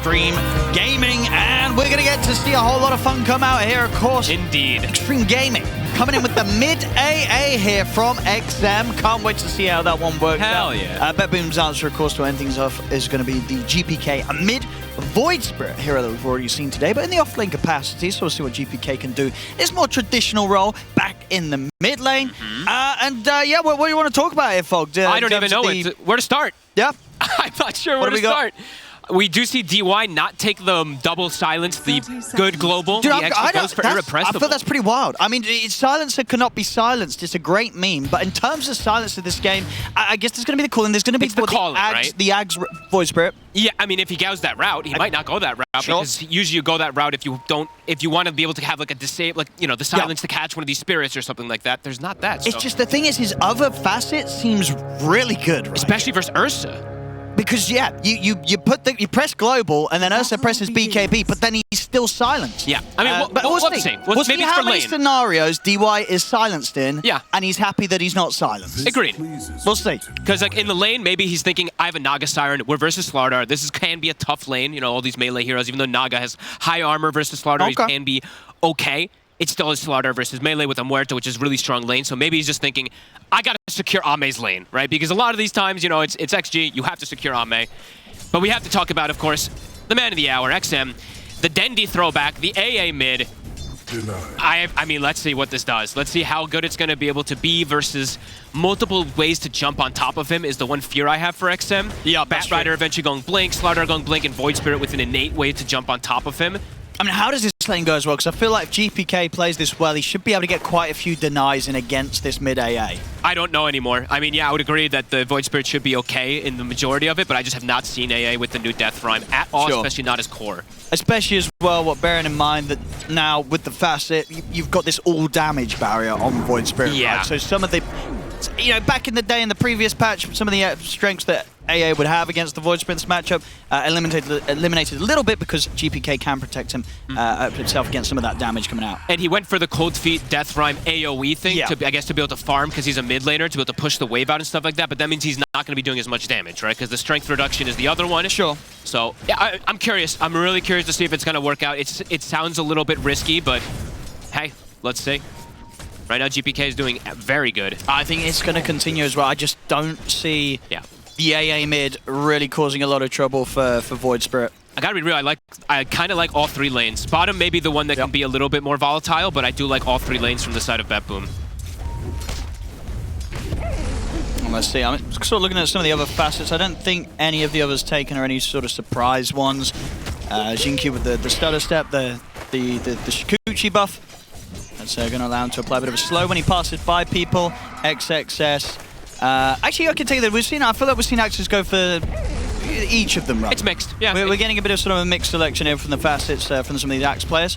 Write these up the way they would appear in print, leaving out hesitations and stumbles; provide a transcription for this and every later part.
Xtreme Gaming, and we're going to get to see a whole lot of fun come out here, of course. Indeed. Xtreme Gaming coming in with the mid-AA here from XM. Can't wait to see how that one works out. Hell yeah. BetBoom's answer, of course, to end things off is going to be the GPK, a mid-Void Spirit hero that we've already seen today, but in the off-lane capacity, so we'll see what GPK can do. It's more traditional role back in the mid lane. Yeah, what do you want to talk about here, Fog? I don't even know where to start. Yeah? I'm not sure where to start. We do see DY not take the double silence, the good global. Dude, I feel that's pretty wild. I mean, silencer cannot be silenced. It's a great meme. But in terms of silence of this game, I guess there's going to be the calling. There's going to be the Ags Void Spirit. Yeah, I mean, if he goes that route, he might not go that route because usually you go that route if you want to be able to have like a disable, like, you know, the silence to catch one of these spirits or something like that. There's not that. It's just the thing is his other facet seems really good, right? Especially versus Ursa. Because yeah, you press global and then Ursa presses BKB, but then he's still silenced. Yeah, I mean, we'll see. We'll see how many scenarios DY is silenced in. Yeah, and he's happy that he's not silenced. Agreed. We'll see. Because like in the lane, maybe he's thinking, I have a Naga Siren. We're versus Slardar. This can be a tough lane. You know, all these melee heroes. Even though Naga has high armor versus Slardar, he can be okay. It's still a Slardar versus melee with a Muerto, which is really strong lane. So maybe he's just thinking, I gotta secure Ame's lane, right? Because a lot of these times, you know, it's XG, you have to secure Ame. But we have to talk about, of course, the man of the hour, XM, the Dendi throwback, the AA mid. I mean, let's see what this does. Let's see how good it's gonna be able to be versus multiple ways to jump on top of him is the one fear I have for XM. Yeah, Batrider eventually going blink, Slardar going blink, and Void Spirit with an innate way to jump on top of him. I mean, how does this lane go as well? Because I feel like if GPK plays this well, he should be able to get quite a few denies in against this mid-AA. I don't know anymore. I mean, yeah, I would agree that the Void Spirit should be okay in the majority of it, but I just have not seen AA with the new Death Rhyme at all, especially not as core. Especially as well, bearing in mind that now with the facet, you've got this all-damage barrier on Void Spirit. Yeah. Right? So some of the, you know, back in the day in the previous patch, some of the strengths that AA would have against the Void Spirit's matchup eliminated a little bit because GPK can protect him himself against some of that damage coming out. And he went for the Cold Feet Death Rhyme AoE thing, to, I guess, to be able to farm because he's a mid laner, to be able to push the wave out and stuff like that, but that means he's not going to be doing as much damage, right? Because the strength reduction is the other one. Sure. So, yeah, I'm curious. I'm really curious to see if it's going to work out. It sounds a little bit risky, but hey, let's see. Right now, GPK is doing very good. I think it's going to continue as well. I just don't see the AA mid really causing a lot of trouble for Void Spirit. I gotta be real, I kind of like all three lanes. Bottom may be the one that can be a little bit more volatile, but I do like all three lanes from the side of BetBoom. Let's see, I'm sort of looking at some of the other facets. I don't think any of the others taken are any sort of surprise ones. Jinky with the stutter step, the Shikuchi buff. That's going to allow him to apply a bit of a slow when he passes by people. XXS. Actually, I can tell you that I feel like we've seen Axis go for each of them, right? It's mixed, yeah. We're getting a bit of sort of a mixed selection here from the facets from some of these Axe players.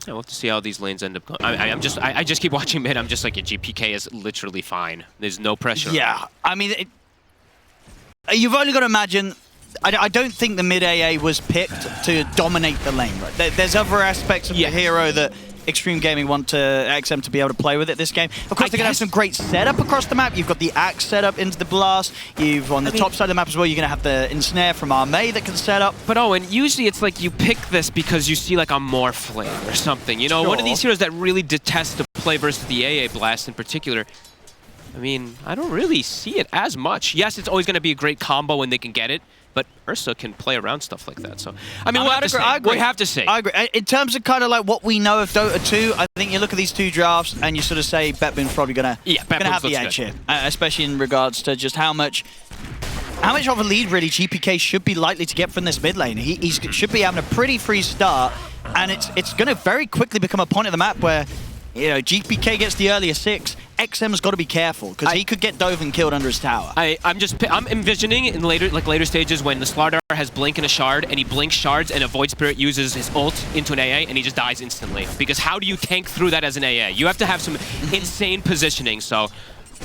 We'll have to see how these lanes end up going. I just keep watching mid. I'm just like, GPK is literally fine. There's no pressure. Yeah, I mean, you've only got to imagine. I don't think the mid AA was picked to dominate the lane, right? There's other aspects of the hero that Xtreme Gaming want XM to be able to play with it this game. Of course, they're going to have some great setup across the map. You've got the Axe setup into the blast. You've, on the top side of the map as well, you're going to have the Ensnare from Ame that can set up. But Owen, usually it's like you pick this because you see like a Morphlane or something. You know, one of these heroes that really detest to play versus the AA Blast in particular. I mean, I don't really see it as much. Yes, it's always going to be a great combo when they can get it, but Ursa can play around stuff like that. So, I mean, we'll have to see. I agree. In terms of kind of like what we know of Dota 2, I think you look at these two drafts and you sort of say BetBoom's probably going to have the edge here, especially in regards to just how much of a lead really GPK should be likely to get from this mid lane. He should be having a pretty free start, and it's going to very quickly become a point of the map where, you know, GPK gets the earlier 6. XM's got to be careful because he could get dove and killed under his tower. I'm envisioning in later stages when the Slardar has blink and a shard, and he blinks shards, and a Void Spirit uses his ult into an AA, and he just dies instantly. Because how do you tank through that as an AA? You have to have some insane positioning. So,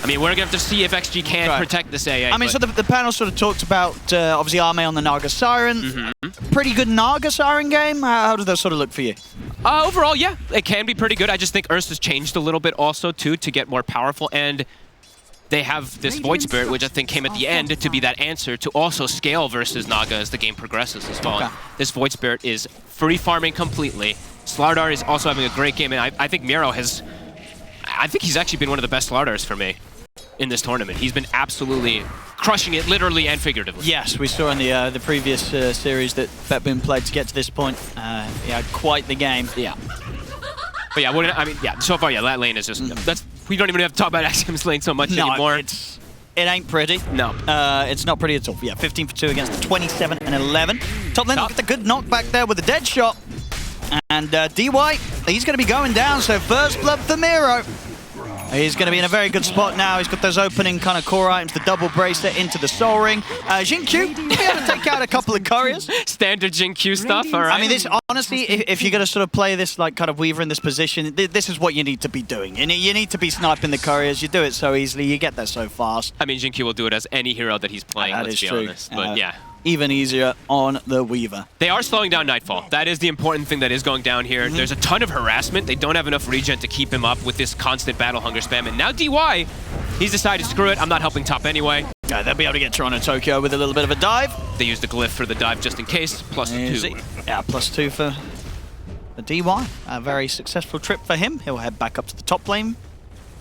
I mean, we're going to have to see if XG can protect this AA. I mean, so the panel sort of talked about, obviously, Ame on the Naga Siren. Pretty good Naga Siren game. How does that sort of look for you? Overall, yeah, it can be pretty good. I just think Ursa's changed a little bit also, too, to get more powerful. And they have this Void Spirit, which I think came at the end to be that answer to also scale versus Naga as the game progresses as well. Okay. This Void Spirit is free farming completely. Slardar is also having a great game, and I think Miro has... I think he's actually been one of the best Slardars for me in this tournament. He's been absolutely crushing it, literally and figuratively. Yes, we saw in the previous series that BetBoom played to get to this point. Yeah, quite the game. Yeah. But yeah, so far, yeah, that lane is just... We don't even have to talk about XM's lane so much anymore. It ain't pretty. No. It's not pretty at all. Yeah, 15 for 2 against the 27 and 11. Top lane, look at the good knockback there with the dead shot. And DY, he's going to be going down, so first blood for Miro. He's going to be in a very good spot now. He's got those opening kind of core items, the double bracelet into the Soul Ring. Xingqiu, he'll be able to take out a couple of couriers. Standard Xingqiu stuff, all right. I mean, this honestly, if you're going to sort of play this like kind of Weaver in this position, this is what you need to be doing. And you need to be sniping the couriers. You do it so easily. You get there so fast. I mean, Xingqiu will do it as any hero that he's playing, let's be honest. But yeah. Even easier on the Weaver. They are slowing down Nightfall. That is the important thing that is going down here. There's a ton of harassment. They don't have enough regen to keep him up with this constant battle hunger spam. And now DY, he's decided, screw it, I'm not helping top anyway. Yeah, they'll be able to get Toronto Tokyo with a little bit of a dive. They use the glyph for the dive just in case, plus 2. Yeah, +2 for DY. A very successful trip for him. He'll head back up to the top lane.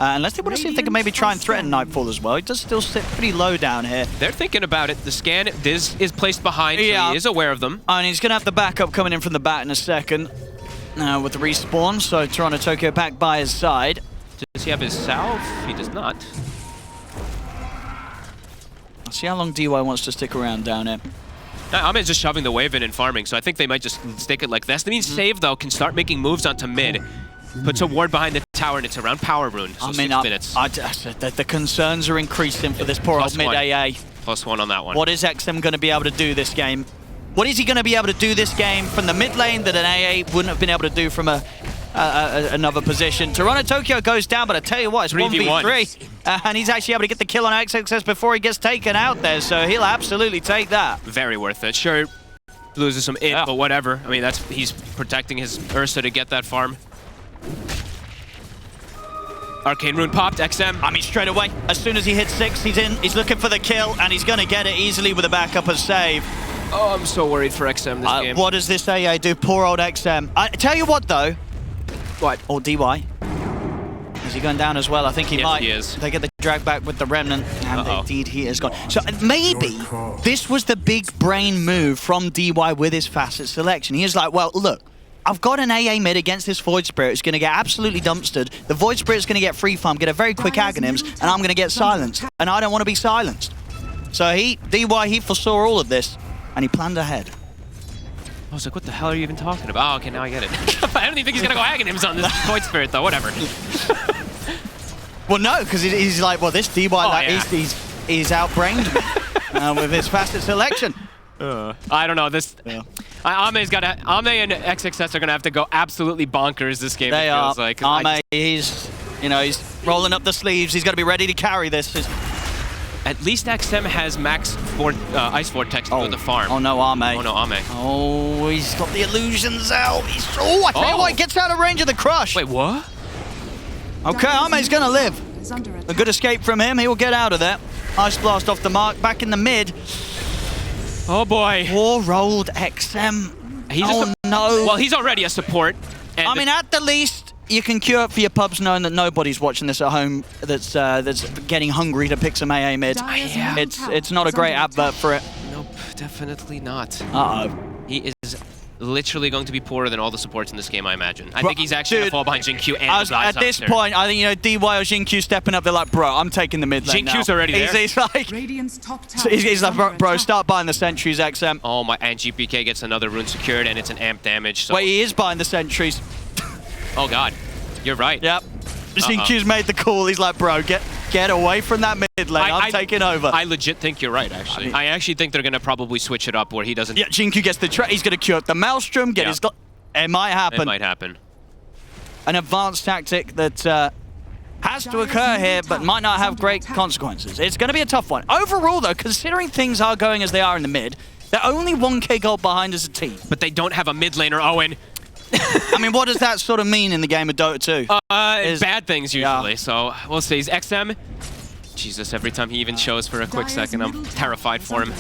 Unless they want to see if they can maybe try and threaten Nightfall as well. He does still sit pretty low down here. They're thinking about it. The scan is placed behind, so he is aware of them. And he's going to have the backup coming in from the bat in a second with the respawn. So Toronto Tokyo back by his side. Does he have his salve? He does not. Let's see how long DY wants to stick around down here. Amen's just shoving the wave in and farming, so I think they might just stick it like this. That means Save, though, can start making moves onto mid. Puts a ward behind the tower, and it's around Power Rune, so 6 minutes. The concerns are increasing for this poor old mid AA. +1 on that one. What is XM going to be able to do this game? What is he going to be able to do this game from the mid lane that an AA wouldn't have been able to do from another position? Toronto Tokyo goes down, but I tell you what, it's 1v3. And he's actually able to get the kill on XXS before he gets taken out there, so he'll absolutely take that. Very worth it. Sure, loses some int, but whatever. I mean, he's protecting his Ursa to get that farm. Arcane Rune popped, XM. I mean, straight away, as soon as he hits 6, he's in. He's looking for the kill, and he's going to get it easily with a backup of Save. Oh, I'm so worried for XM this game. What does this AA do? Poor old XM. I tell you what, though. What? Or DY. Is he going down as well? I think he might. He is. They get the drag back with the Remnant, and indeed he is gone. So maybe this was the big brain move from DY with his facet selection. He is like, well, look. I've got an AA mid against this Void Spirit. It's going to get absolutely dumpstered. The Void Spirit's going to get free farm, get a very quick Aghanims, and I'm going to get silenced. And I don't want to be silenced. So DY, he foresaw all of this, and he planned ahead. I was like, what the hell are you even talking about? Oh, okay, now I get it. I don't even think he's going to go Aghanims on this Void Spirit, though. Whatever. Well, no, because he's like, well, this DY, he's outbrained me with his facet selection. I don't know. This... Yeah. Ame and XXS are gonna have to go absolutely bonkers this game. They feels are. Like. Ame, he's rolling up the sleeves. He's gonna be ready to carry this. At least XM has max Ice Vortex to go to the farm. Oh no, Ame. Oh no, Ame. Oh, he's got the illusions out. I tell you what, he gets out of range of the crush. Wait, what? Okay, Ame's gonna live. A good escape from him. He will get out of there. Ice Blast off the mark. Back in the mid. Oh boy. Poor rolled XM. No. Well, he's already a support. And I mean, at the least, you can queue up for your pubs knowing that nobody's watching this at home that's getting hungry to pick some AA mid. Yeah. It's not a great advert for it. Nope, definitely not. Uh-oh. He is literally going to be poorer than all the supports in this game, I imagine. I think he's actually going to fall behind Xingqiu and at this point, I think, DY or Xingqiu stepping up, they're like, bro, I'm taking the mid lane now. Xingqiu's already there. He's like, he's like, bro, start buying the sentries, XM. Oh my, and GPK gets another rune secured, and it's an amp damage. So. Wait, he is buying the sentries. Oh god, you're right. Yep. Xingqiu's made the call. He's like, bro, get away from that mid lane. I'm taking over. I legit think you're right, actually. I actually think they're going to probably switch it up where he doesn't... Yeah, Xingqiu gets the trap. He's going to queue up the Maelstrom, get his... It might happen. It might happen. An advanced tactic that has to occur here, but might not have great consequences. It's going to be a tough one. Overall, though, considering things are going as they are in the mid, they're only 1k gold behind as a team. But they don't have a mid laner, Owen. I mean, what does that sort of mean in the game of Dota 2? Bad things, usually. So, we'll see. XM Jesus, every time he even shows for a quick second, I'm terrified for him.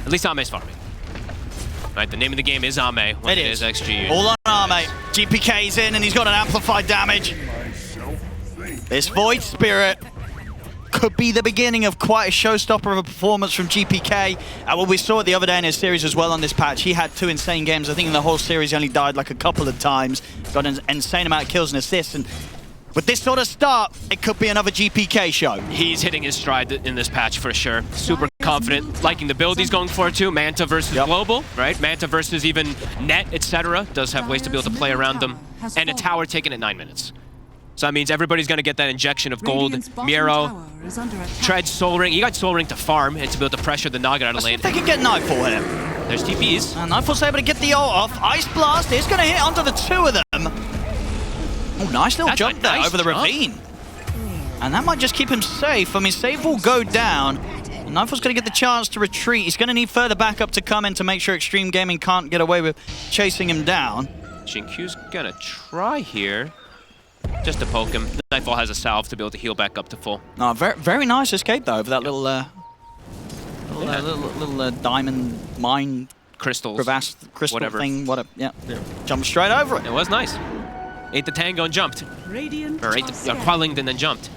At least Ame's farming. Right, the name of the game is Ame when it is XG. All on Ame. GPK's in and he's got an amplified damage. This Void Spirit could be the beginning of quite a showstopper of a performance from GPK. Well, we saw it the other day in his series as well on this patch. He had 2 insane games. I think in the whole series he only died like a couple of times. Got an insane amount of kills and assists. And with this sort of start, it could be another GPK show. He's hitting his stride in this patch for sure. Super confident, liking the build he's going for too. Manta versus Global, right? Manta versus even Net, etc. Does have ways to be able to play around them. And a tower taken at 9 minutes. So that means everybody's going to get that injection of gold. Miro, Tread, Soul Ring. He got Soul Ring to farm and to be able to pressure the Naga out of lane. They can get Nightfall with him. There's TPs. And Nightfall's able to get the ult off. Ice Blast is going to hit onto the 2 of them. Oh, nice little jump there over the ravine. And that might just keep him safe. I mean, save will go down. Nightfall's going to get the chance to retreat. He's going to need further backup to come in to make sure Xtreme Gaming can't get away with chasing him down. Jinkyu's going to try here. Just to poke him. Nightfall has a salve to be able to heal back up to full. Oh, very nice escape though over that little diamond mine crystals, crevasse, crystal whatever thing. Yeah. Jumped straight over it. It was nice. Ate the tango and jumped. Or ate the Quellinged and then jumped.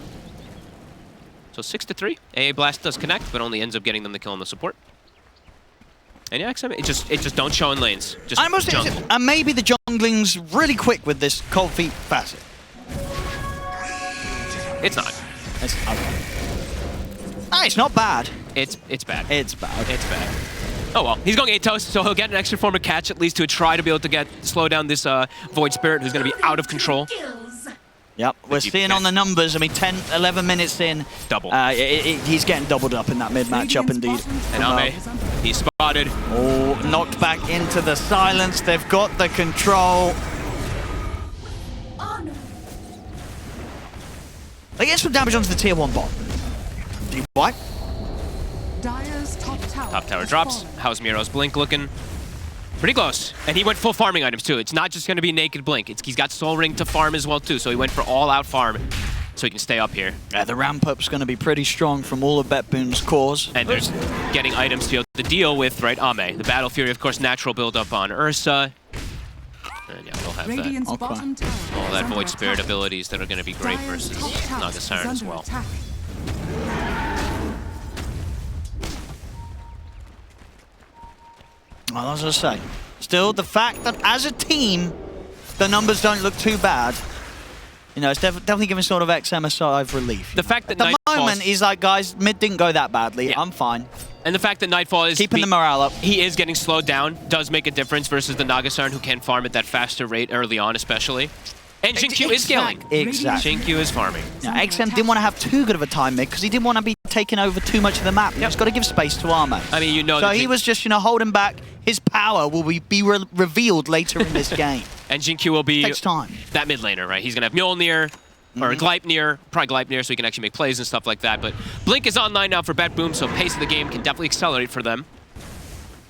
So 6-3. AA Blast does connect, but only ends up getting them the kill on the support. And yeah, it just don't show in lanes. Just I must say, and maybe the jungling's really quick with this cold feet facet. It's not. It's not bad. It's bad. It's bad. It's bad. Oh well, he's going Atos, so he'll get an extra form of catch at least to try to be able to slow down this Void Spirit who's going to be out of control. Yep, we're seeing on the numbers, I mean 10, 11 minutes in. Double. He's getting doubled up in that mid matchup indeed. And Ame, he's spotted. Oh, knocked back into the silence. They've got the control. They get some damage onto the tier 1 bot. Deep white. Top tower drops. How's Miro's Blink looking? Pretty close. And he went full farming items too. It's not just going to be naked Blink. He's got Soul Ring to farm as well too. So he went for all out farm so he can stay up here. Yeah, the ramp up's going to be pretty strong from all of BetBoom's cores. And there's getting items to be able to deal with, right, Ame. The Battle Fury, of course, natural build up on Ursa. And yeah, they'll have that. All that Void Spirit abilities that are going to be great versus Naga Siren as well. Well, as I say, still the fact that as a team, the numbers don't look too bad. You know, it's definitely giving sort of XMSI relief. The fact that at the moment, he's like, guys, mid didn't go that badly. Yeah. I'm fine. And the fact that Nightfall is keeping the morale up. He is getting slowed down, does make a difference versus the Naga Siren who can farm at that faster rate early on, especially. And Jinkyu is scaling. Exactly. Jinkyu is farming. Now, XM didn't want to have too good of a time mid because he didn't want to be taking over too much of the map. He's just got to give space to Ame. I mean, you know. So he was just, you know, holding back. His power will be revealed later in this game. And Jinkyu will be takes time. That mid laner, right? He's going to have Mjolnir or Gleipnir, probably Gleipnir, so he can actually make plays and stuff like that. But Blink is online now for BetBoom, so pace of the game can definitely accelerate for them.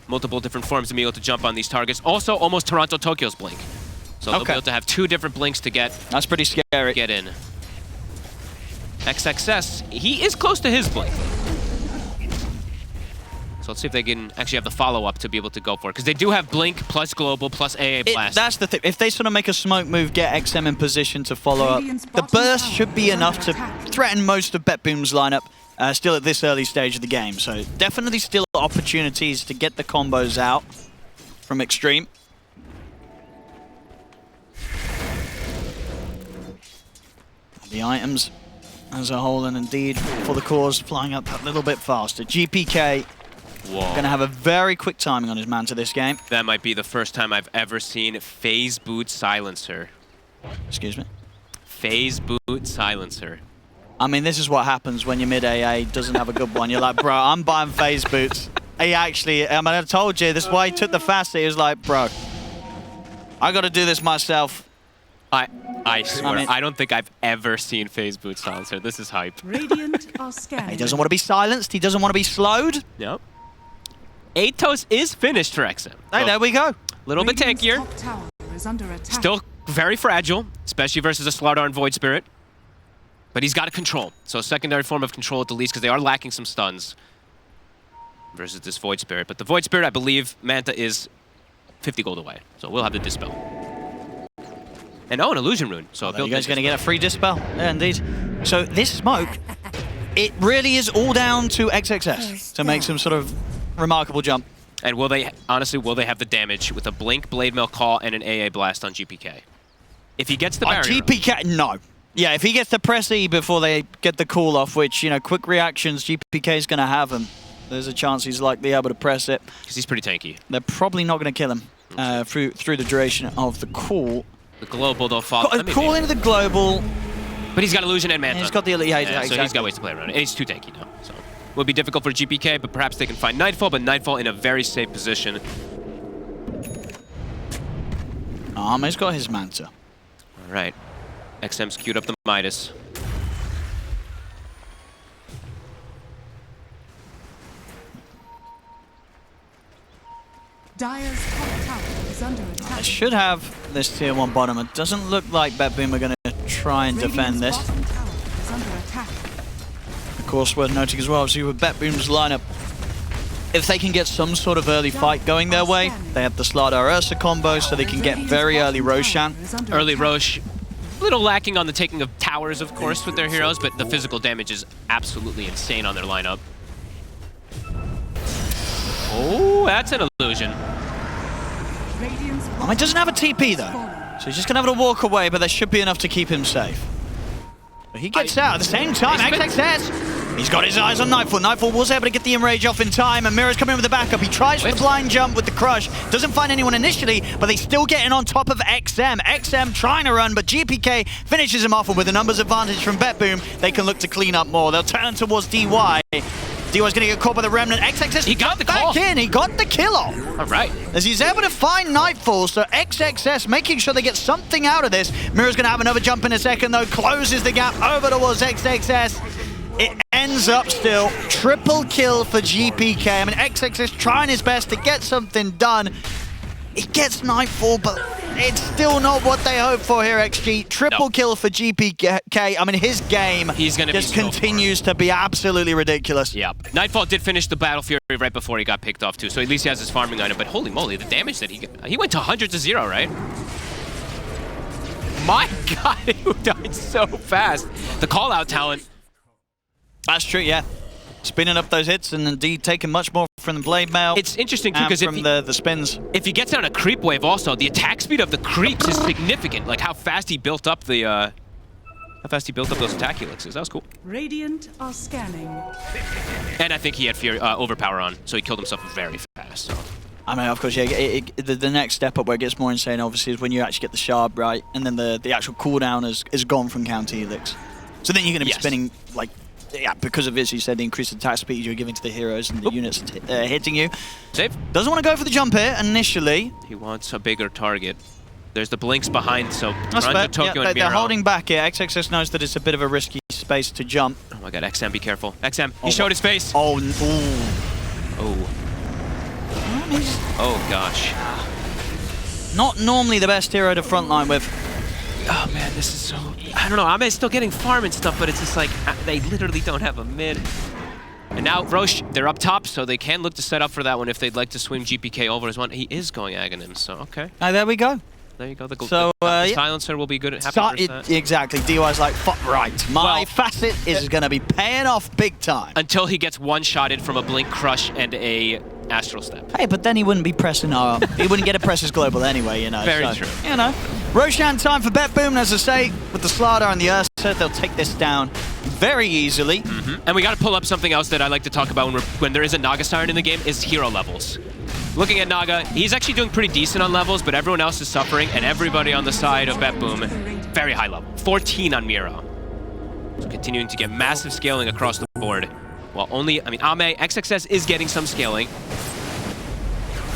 Multiple different forms of being able to jump on these targets. Also, almost Toronto Tokyo's Blink. So they'll be able to have 2 different Blinks to get. That's pretty scary. Get in. XXS, he is close to his Blink. So let's see if they can actually have the follow-up to be able to go for it. Because they do have Blink plus Global plus AA Blast. That's the thing. If they sort of make a smoke move, get XM in position to follow up, the burst should be enough to threaten most of BetBoom's lineup still at this early stage of the game. So definitely still opportunities to get the combos out from Xtreme. The items as a whole, and indeed for the cause, flying up that little bit faster. GPK going to have a very quick timing on his man to this game. That might be the first time I've ever seen Phase Boot Silencer. Excuse me? Phase Boot Silencer. I mean, this is what happens when your mid AA doesn't have a good one. You're like, bro, I'm buying Phase Boots. He actually, I mean, I told you, this is why he took the fast. He was like, bro, I got to do this myself. I swear, I don't think I've ever seen Phase Boot Silencer. This is hype. Radiant are scanning. He doesn't want to be silenced. He doesn't want to be slowed. Yep. Atos is finished for XM. Hey, there we go. Little bit tankier. Still very fragile, especially versus a Slardar and Void Spirit. But he's got a control. So a secondary form of control at the least, because they are lacking some stuns. Versus this Void Spirit. But the Void Spirit, I believe, Manta is 50 gold away. So we'll have the Dispel. And an Illusion Rune. So you guys going to get a free Dispel. Yeah, indeed. So this smoke, it really is all down to XXS to make some sort of remarkable jump. And will they, honestly, will they have the damage with a Blink, Blade Mail Call, and an AA Blast on GPK? If he gets the barrier... GPK, no. Yeah, if he gets the press E before they get the call off, which, you know, quick reactions, GPK is going to have him. There's a chance he's likely able to press it. Because he's pretty tanky. They're probably not going to kill him through the duration of the call. The global, they'll fall. Call into the global. But he's got Illusion and Manta. And he's got the elite. Yeah, exactly. So he's got ways to play around it. And he's too tanky now. So it will be difficult for GPK, but perhaps they can find Nightfall, but Nightfall in a very safe position. Ame's got his Manta. All right. XM's queued up the Midas. Dire's top tower is under attack. I should have this tier 1 bottom. It doesn't look like BetBoom are going to try and defend this. Bottom tower is under attack. Of course, worth noting as well, see with BetBoom's lineup, if they can get some sort of early fight going their way, they have the Slardar Ursa combo, so they can get very early Roshan. Early Rosh, a little lacking on the taking of towers, of course, with their heroes, but the physical damage is absolutely insane on their lineup. Oh, that's an illusion. He doesn't have a TP though, so he's just gonna have to walk away, but there should be enough to keep him safe. But he gets out at the same time. XXS, he's got his eyes on Nightfall. Nightfall was able to get the Enrage off in time, and Mirror's coming in with the backup. He tries for the blind jump with the Crush, doesn't find anyone initially, but they still getting on top of XM. XM trying to run, but GPK finishes him off, and with the numbers advantage from BetBoom, they can look to clean up more. They'll turn towards DY. DY's gonna get caught by the Remnant. XXS he got the call. Back in. He got the kill off. All right. As he's able to find Nightfall, so XXS making sure they get something out of this. Mirror's gonna have another jump in a second though, closes the gap over towards XXS. It ends up still triple kill for GPK. I mean, XXS trying his best to get something done. He gets Nightfall, but it's still not what they hoped for here, XG. Triple kill for GPK. I mean, his game just continues to be absolutely ridiculous. Yep. Nightfall did finish the Battle Fury right before he got picked off, too, so at least he has his farming item. But holy moly, the damage that he went to 100-0, right? My God, he died so fast. The call-out talent. That's true, yeah. Spinning up those hits and indeed taking much more from the Blade Mail. It's interesting too because from the spins. If he gets on a creep wave also, the attack speed of the creeps is significant. Like how fast he built up the those attack helixes. That was cool. Radiant are scanning. And I think he had Fury, overpower on, so he killed himself very fast. So. I mean, of course, yeah. The next step up where it gets more insane, obviously, is when you actually get the shard right, and then the actual cooldown is gone from counter helix. So then you're going to be spinning like. Yeah, because of this, you said the increased attack speed you're giving to the heroes and the units hitting you. Save. Doesn't want to go for the jump here initially. He wants a bigger target. There's the blinks behind, so that's fair. Tokyo and they're holding back here. XXS knows that it's a bit of a risky space to jump. Oh my God, XM, be careful. XM, he showed his face. Oh, Oh gosh. Not normally the best hero to frontline with. Oh man, this is so... I don't know, Ame's still getting farm and stuff, but it's just like, they literally don't have a mid. And now Roche, they're up top, so they can look to set up for that one if they'd like to swing GPK over as one. He is going Aghanim, so okay. There we go. There you go. The silencer will be good at that. Exactly. DY's like, fuck right. My facet is going to be paying off big time. Until he gets one-shotted from a Blink Crush and a Astral Step. Hey, but then he wouldn't be pressing our... he wouldn't get a Presses Global anyway, you know. Very true. You know. Roshan time for BetBoom, as I say, with the Slardar and the Ursa, they'll take this down very easily. And we got to pull up something else that I like to talk about when there is a Naga Siren in the game, is hero levels. Looking at Naga, he's actually doing pretty decent on levels, but everyone else is suffering, and everybody on the side of BetBoom, very high level. 14 on Miro. So continuing to get massive scaling across the board. While only, I mean, Ame, XXS is getting some scaling.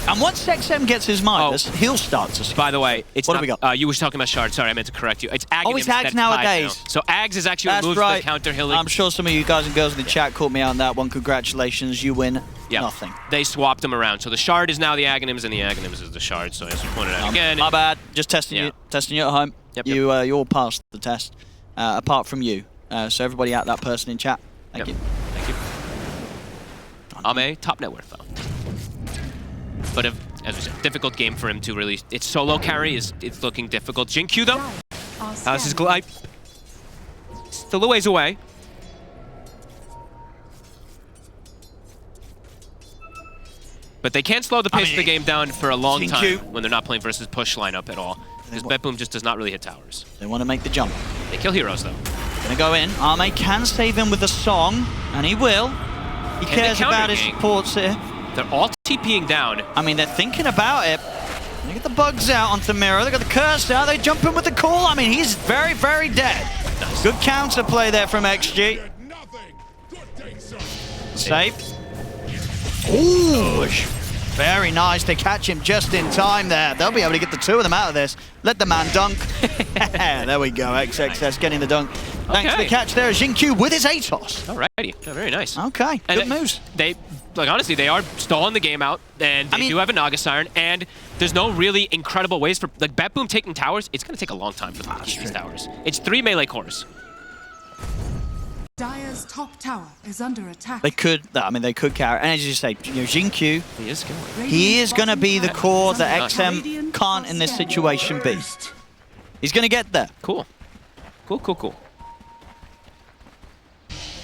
And once XM gets his Midas, he'll start to scale. By the way, it's what not, have we got? You were talking about Shard. Sorry, I meant to correct you. It's Aghanim. Oh, it's Ags nowadays. Now. So Ags is actually removed from the counter hilling. I'm sure some of you guys and girls in the chat caught me on that one. Congratulations, you win nothing. They swapped them around. So the Shard is now the Aghanims, and the Aghanims is the Shard. So as you pointed out again. My bad. Just testing you at home. Yep, you all passed the test, apart from you. So everybody out that person in chat. Thank you. Thank you. Ame, top net worth though. But as we said, difficult game for him to really. Its solo carry it's looking difficult. Jinkyu though, how's his glide? Still a ways away. But they can't slow the pace of the game down for a long time when they're not playing versus push lineup at all. Because BetBoom just does not really hit towers. They want to make the jump. They kill heroes though. Gonna go in. Ame can save him with a song, and he will. He cares about his supports here. They're all TPing down. I mean, they're thinking about it. They get the bugs out onto Mirror. They got the curse out. They jump in with the call. I mean, he's very, very dead. Nice. Good counter play there from XG. Save. Ooh. Very nice. They catch him just in time there. They'll be able to get the two of them out of this. Let the man dunk. There we go. XXS getting the dunk. Thanks for the catch there. Jinkyu with his Atos. Alrighty. Yeah, very nice. Okay. Good moves. Honestly, they are stalling the game out, and they do have a Naga Siren, and there's no really incredible ways for, like, BetBoom taking towers. It's going to take a long time for them to keep these towers. It's 3 melee cores. Dire's top tower is under attack. They could carry. And as you say, Jinkyu, He is going to be the core that XM can't in this situation be. He's going to get there. Cool. Cool.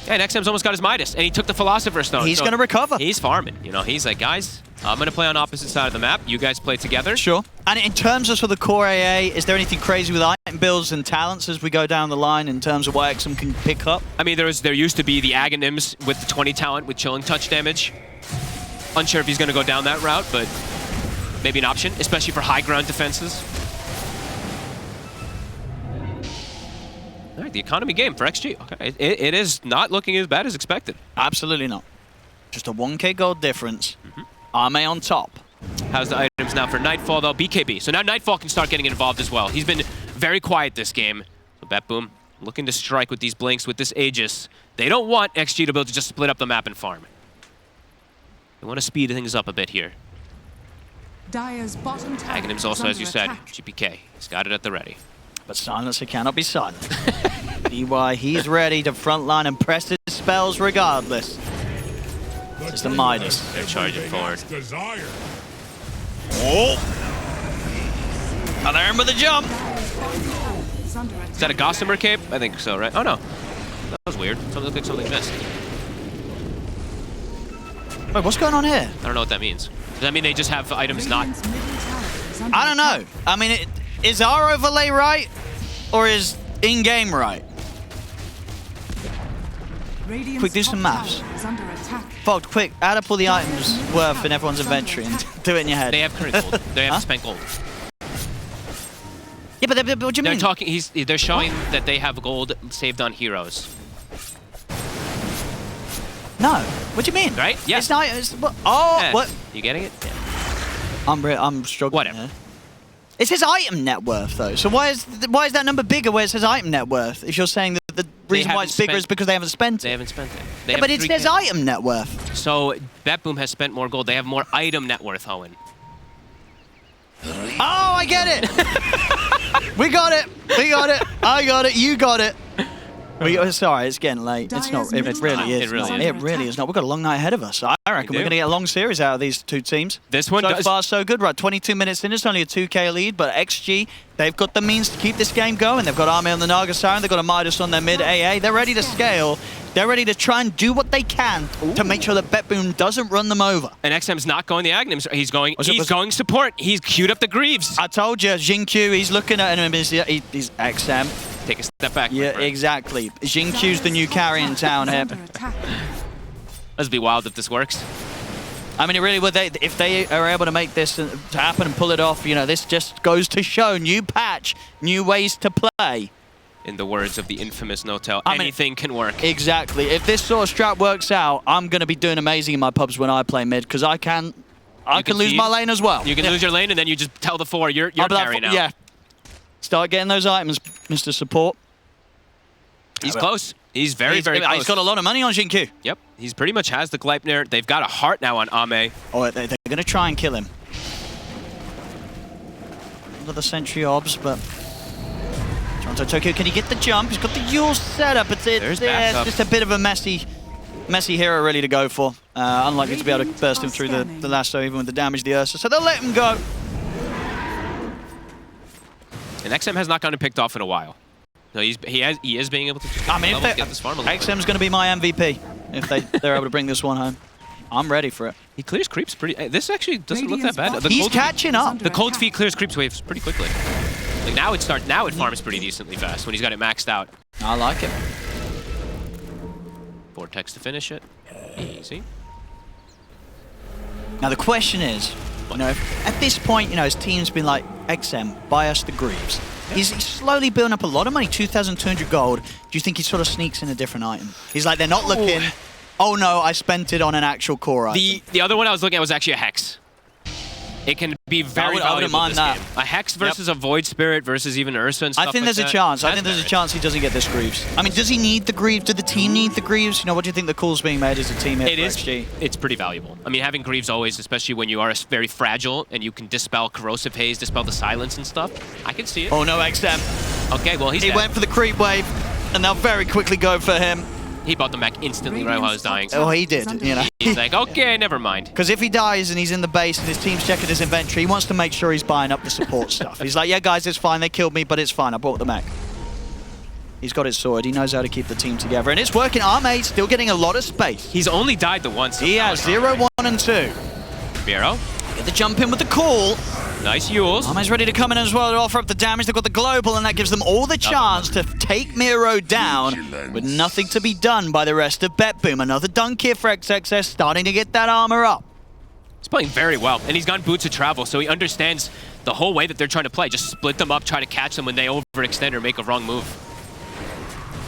Yeah, and XM's almost got his Midas, and he took the Philosopher's Stone. He's going to recover. He's farming. He's like, guys, I'm going to play on opposite side of the map. You guys play together. Sure. And in terms of the core AA, is there anything crazy with item builds and talents as we go down the line in terms of what XM can pick up? I mean, there used to be the Aghanims with the 20 talent with chilling touch damage. Unsure if he's going to go down that route, but maybe an option, especially for high ground defenses. All right, the economy game for XG. Okay, it is not looking as bad as expected. Absolutely not. Just a 1k gold difference. Ame on top. How's the items now for Nightfall, though? BKB. So now Nightfall can start getting involved as well. He's been very quiet this game. So BetBoom looking to strike with these blinks, with this Aegis. They don't want XG to be able to just split up the map and farm. They want to speed things up a bit here. Dire's bottom tower Aghanims also, as you said, GPK. He's got it at the ready. But Silencer cannot be silent. EY, he's ready to frontline and press his spells regardless. It's the Midas. They're charging forward. Oh! Another him with a jump. Is that a Gossamer cape? I think so, right? Oh no. That was weird. Something looked like something missed. Wait, what's going on here? I don't know what that means. Does that mean they just have items not... I don't know. I mean, is our overlay right? Or is in-game right? Quick, do some maths. Fold, quick, add up all the items worth in everyone's inventory and do it in your head. They have current gold. They have spent gold. Yeah, but what do you mean? They're showing that they have gold saved on heroes. No. What do you mean? Right? Yeah. It's not. What? You getting it? Yeah. I'm struggling. Whatever. Here. It says item net worth though. So why is that number bigger where it says item net worth? If you're saying that the reason why it's bigger is because they haven't spent it. They haven't spent it. Yeah, but it says item net worth. So BetBoom has spent more gold. They have more item net worth, Owen. Oh, I get it. We got it. I got it. You got it. Sorry, it's getting late. It's not. It really is. It really is not. We've got a long night ahead of us. I reckon we're going to get a long series out of these two teams. This one so far, so good. Right, 22 minutes in. It's only a 2k lead, but XG, they've got the means to keep this game going. They've got Ame on the Naga Siren. They've got a Midas on their mid AA. They're ready to scale. They're ready to try and do what they can to make sure that BetBoom doesn't run them over. And XM's not going the Aghanims. He's going support. He's queued up the Greaves. I told you, Jinkyu, he's looking at him. He's XM. Take a step back. Yeah, exactly. Jinkyu's the new carry in town here. That'd be wild if this works. I mean, it really would. If they are able to make this to happen and pull it off, this just goes to show new patch, new ways to play. In the words of the infamous Notel, anything can work. Exactly. If this sort of strat works out, I'm going to be doing amazing in my pubs when I play mid, because I can lose my lane as well. You can lose your lane, and then you just tell the 4, you're carry now. Yeah. Start getting those items, Mr. Support. He's close. He's very close. He's got a lot of money on Jinkyu. Yep. He's pretty much has the Gleipnir. They've got a heart now on Ame. Oh, they're going to try and kill him. Under the sentry obs, but Tokyo, can he get the jump? He's got the Yule set up. It's just a bit of a messy hero really to go for. Unlikely to be able to burst him through the lasso even with the damage of the Ursa. So they'll let him go. And XM has not gotten picked off in a while. So he is being able to get this farm a little XM's going to be my MVP if they're able to bring this one home. I'm ready for it. He clears creeps pretty... This actually doesn't look that bad. He's catching up. The cold feet clears creeps waves pretty quickly. Like now it farms pretty decently fast when he's got it maxed out. I like it. Vortex to finish it. Easy. Now the question is, at this point, his team's been like, XM, buy us the Greaves. He's slowly building up a lot of money, 2,200 gold. Do you think he sort of sneaks in a different item? He's like, they're not looking. Oh no, I spent it on an actual core item. The other one I was looking at was actually a Hex. It can be very valuable in this game. A Hex versus a Void Spirit versus even Ursa and stuff like that. I think there's a chance. I think there's a chance he doesn't get this Greaves. I mean, does he need the Greaves? Do the team need the Greaves? What do you think the call's being made as a team here for XG? It's pretty valuable. I mean, having Greaves always, especially when you are very fragile and you can dispel Corrosive Haze, dispel the silence and stuff. I can see it. Oh no, XM. Okay, well, he went for the creep wave, and they'll very quickly go for him. He bought them back instantly right while I was dying. Oh, he did, He's like, okay, never mind. Because if he dies and he's in the base and his team's checking his inventory, he wants to make sure he's buying up the support stuff. He's like, yeah, guys, it's fine. They killed me, but it's fine. I bought the mech. He's got his sword. He knows how to keep the team together. And it's working. Armade still getting a lot of space. He's only died the once. He has 0, 1, and 2. Miro. Get the jump in with the call. Nice Yules. Armade's ready to come in as well to offer up the damage. They've got the global, and that gives them all the chance to take Miro down with nothing to be done by the rest of BetBoom. Another dunk here for XXS, starting to get that armor up. He's playing very well, and he's got boots of travel, so he understands the whole way that they're trying to play. Just split them up, try to catch them when they overextend or make a wrong move.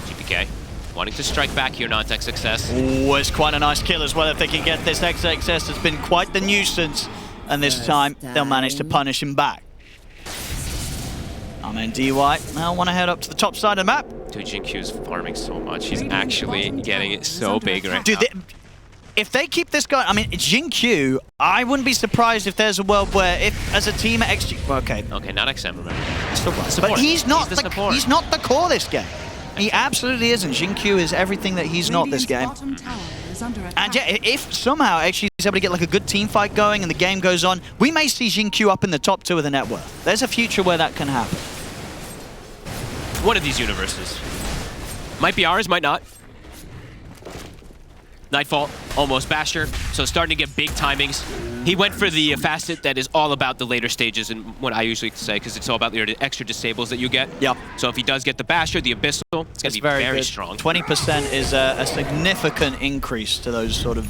GPK wanting to strike back here, not XXS. Oh, it's quite a nice kill as well if they can get this. XXS has been quite the nuisance. And this time, they'll manage to punish him back. DY now want to head up to the top side of the map. Dude, Jinkyu's farming so much. He's actually getting it so big right now. If they keep this going, I mean, Jinkyu, I wouldn't be surprised if there's a world where, if as a team, XG... Okay, not XM, remember. But he's not the core this game. He absolutely isn't. Jinkyu is everything that he's not this game. And yeah, if somehow actually he's able to get like a good team fight going and the game goes on, we may see Jinkyu up in the top 2 of the net worth. There's a future where that can happen. One of these universes. Might be ours, might not. Nightfall, almost Basher, so starting to get big timings. He went for the facet that is all about the later stages and what I usually say, because it's all about the extra disables that you get. Yep. So if he does get the Basher, the Abyssal, it's going to be very strong. 20% is a significant increase to those sort of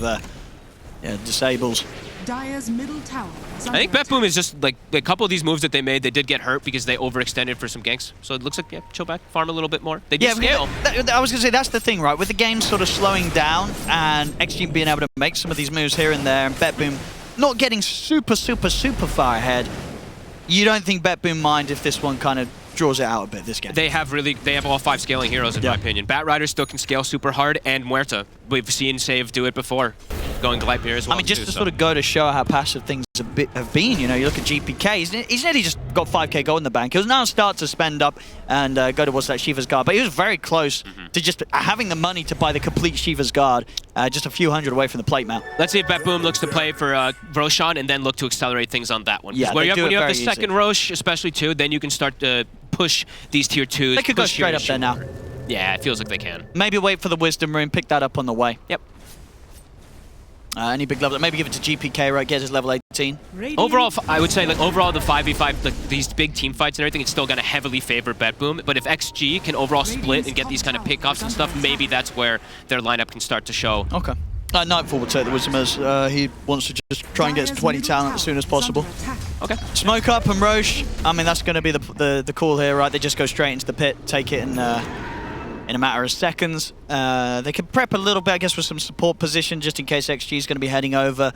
disables. Dire's middle tower I think BetBoom is just like a couple of these moves that they made, they did get hurt because they overextended for some ganks. So it looks like, yeah, chill back, farm a little bit more. They did scale. I was going to say, that's the thing, right? With the game sort of slowing down and Xtreme being able to make some of these moves here and there, and BetBoom not getting super far ahead, you don't think BetBoom mind if this one kind of draws it out a bit this game? They have all 5 scaling heroes in my opinion. Bat Rider still can scale super hard, and Muerta. We've seen Save do it before. Going Gleipnir as well. I mean, just to sort of go to show how passive things have been, you look at GPK, he's nearly just got 5k gold in the bank. He'll now start to spend up and go towards that Shiva's Guard, but he was very close to just having the money to buy the complete Shiva's Guard, just a few hundred away from the plate mount. Let's see if BetBoom looks to play for Roshan and then look to accelerate things on that one. Yeah, when you have the second Rosh, especially too, then you can start to push these tier 2s. They could go straight up there now. Yeah, it feels like they can. Maybe wait for the Wisdom Rune, pick that up on the way. Yep. Any big level, maybe give it to GPK, right? Get his level 18. Overall, I would say, overall, the 5v5, these big team fights and everything, it's still going to heavily favor BetBoom. But if XG can overall split and get these kind of pickoffs and stuff, maybe that's where their lineup can start to show. Okay. Nightfall will take the Wisdom as he wants to just try and get his 20 talent as soon as possible. Okay. Smoke up and Roche, I mean, that's going to be the call here, right? They just go straight into the pit, take it in a matter of seconds. They can prep a little bit, I guess, with some support position just in case XG is going to be heading over.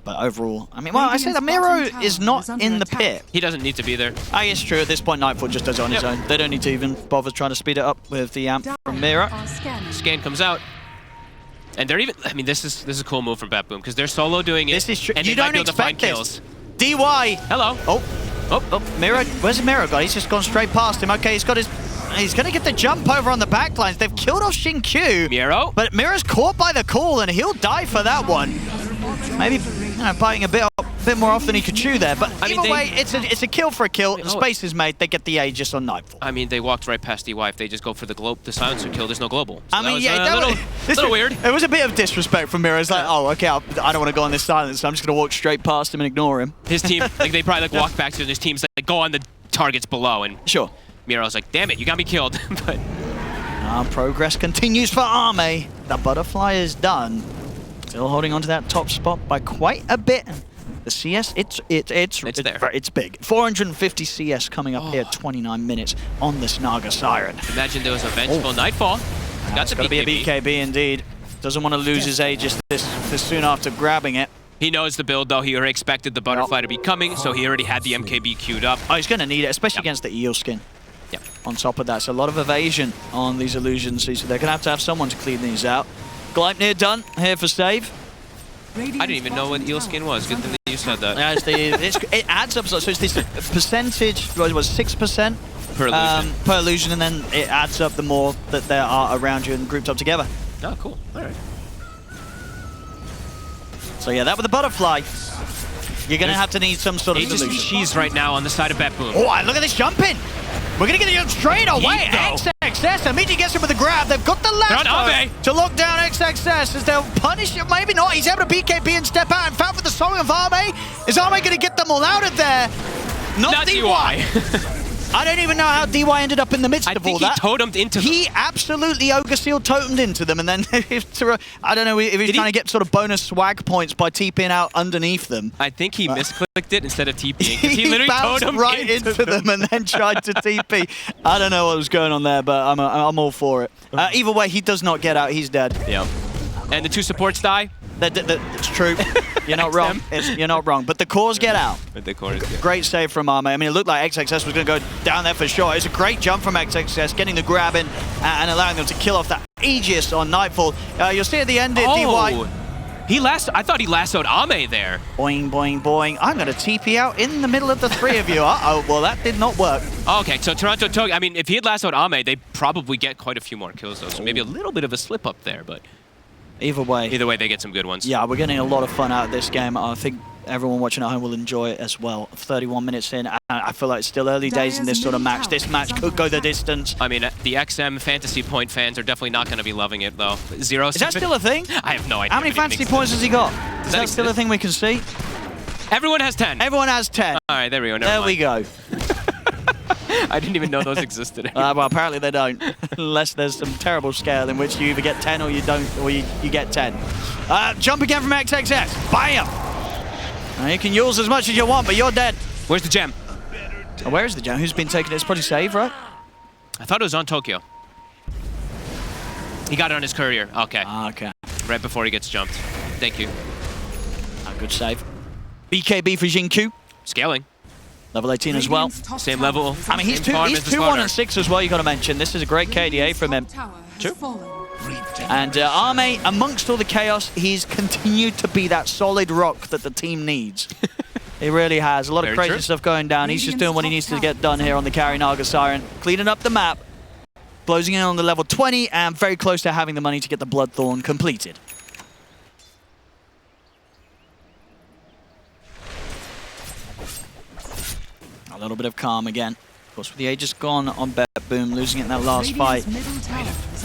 But overall, I mean, well, I say that Miro is not in the pit. He doesn't need to be there. I guess true. At this point, Nightfall just does it on his own. They don't need to even bother trying to speed it up with the amp from Miro. Scan comes out. And they're even, I mean, this is a cool move from BetBoom because they're solo doing it. This is true. And you they might don't be able to find expect kills. DY. Hello. Oh, Miro. Where's Miro gone? He's just gone straight past him. Okay, he's got his He's going to get the jump over on the backlines. They've killed off Xinkyu. Miro? But Miro's caught by the call, and he'll die for that one. Maybe biting a bit more off than he could chew there. But either way, it's a kill for a kill. The space is made. They get the Aegis on Nightfall. I mean, they walked right past DY. If they just go for the silencer kill, there's no global. So I mean, that was a little weird. It was a bit of disrespect from Miro. It's like, oh, okay, I don't want to go on this silence, so I'm just going to walk straight past him and ignore him. His team, they probably walked back to his team's like, go on the targets below. And sure. Miro's like, damn it, you got me killed. But progress continues for Arme. The butterfly is done. Still holding on to that top spot by quite a bit. The CS, it's there. It's big. 450 CS coming up here, 29 minutes on this Naga Siren. Imagine there was a vengeful Nightfall. That's got to be a BKB indeed. Doesn't want to lose his Aegis this soon after grabbing it. He knows the build, though. He already expected the butterfly to be coming, so he already had the MKB queued up. Oh, he's going to need it, especially against the eel skin. Yep. On top of that, so a lot of evasion on these illusions, so they're going to have someone to clean these out. Gleipnir done here for save. I didn't even know what eel skin was. Good thing that you said that. Yeah, it adds up, so it's this percentage, what was 6%? Per illusion, and then it adds up the more that there are around you and grouped up together. Oh, cool. All right. So yeah, that with the butterfly, you're going to have to need some sort of solution. Cheese right now on the side of BetBoom. Oh, look at this jumping. We're going to get it straight away. XXS immediately gets him with the grab. They've got the left to lock down XXS as they'll punish it. Maybe not. He's able to BKB and step out. In fact, with the song of Arme, is Arme going to get them all out of there? Not DY. I don't even know how DY ended up in the midst of all that. I think he totemed into them. He absolutely Ogre Seal totemed into them, and then I don't know if he's trying to get sort of bonus swag points by TPing out underneath them. I think he misclicked it instead of TPing. He literally bounced totemed right into them and then tried to TP. I don't know what was going on there, but I'm all for it. Either way, he does not get out. He's dead. Yeah. And the two supports die. It's true. You're not wrong. You're not wrong. But the cores get out. Great save from Arme. I mean, it looked like XXS was going to go down there for sure. It's a great jump from XXS, getting the grab in and allowing them to kill off that Aegis on Nightfall. You'll see at the end, DY. I thought he lassoed Arme there. Boing, boing, boing. I'm going to TP out in the middle of the three of you. Uh-oh. Well, that did not work. Okay, so Toronto Tokyo, I mean, if he had lassoed Arme, they'd probably get quite a few more kills, though. So maybe a little bit of a slip up there, but... Either way, they get some good ones. Yeah, we're getting a lot of fun out of this game. I think everyone watching at home will enjoy it as well. 31 minutes in, and I feel like it's still early days in this sort of match. This match could go the distance. I mean, the XM Fantasy Point fans are definitely not going to be loving it, though. Zero. Is that still a thing? I have no idea. How many fantasy points has he got? Is that still a thing we can see? Everyone has 10. Everyone has 10. All right, there we go. There we go. I didn't even know those existed. Well, apparently they don't, unless there's some terrible scale in which you either get 10 or you don't, or you get 10. Jump again from XXS. Bam! You can use as much as you want, but you're dead. Where's the gem? Oh, where is the gem? Who's been taking it? It's probably Save, right? I thought it was on Tokyo. He got it on his courier. Okay. Okay. Right before he gets jumped. Thank you. Good save. BKB for Xinkyu. Scaling. Level 18 as well. Same level. I mean, he's 2-1-6 as well, you got to mention. This is a great KDA from him. True. And Arme, amongst all the chaos, he's continued to be that solid rock that the team needs. He really has. A lot of crazy stuff going down. He's just doing what he needs to get done here on the carry Naga Siren. Cleaning up the map. Closing in on the level 20 and very close to having the money to get the Bloodthorn completed. A little bit of calm again. Of course, with the Aegis gone on BetBoom, losing it in that last fight.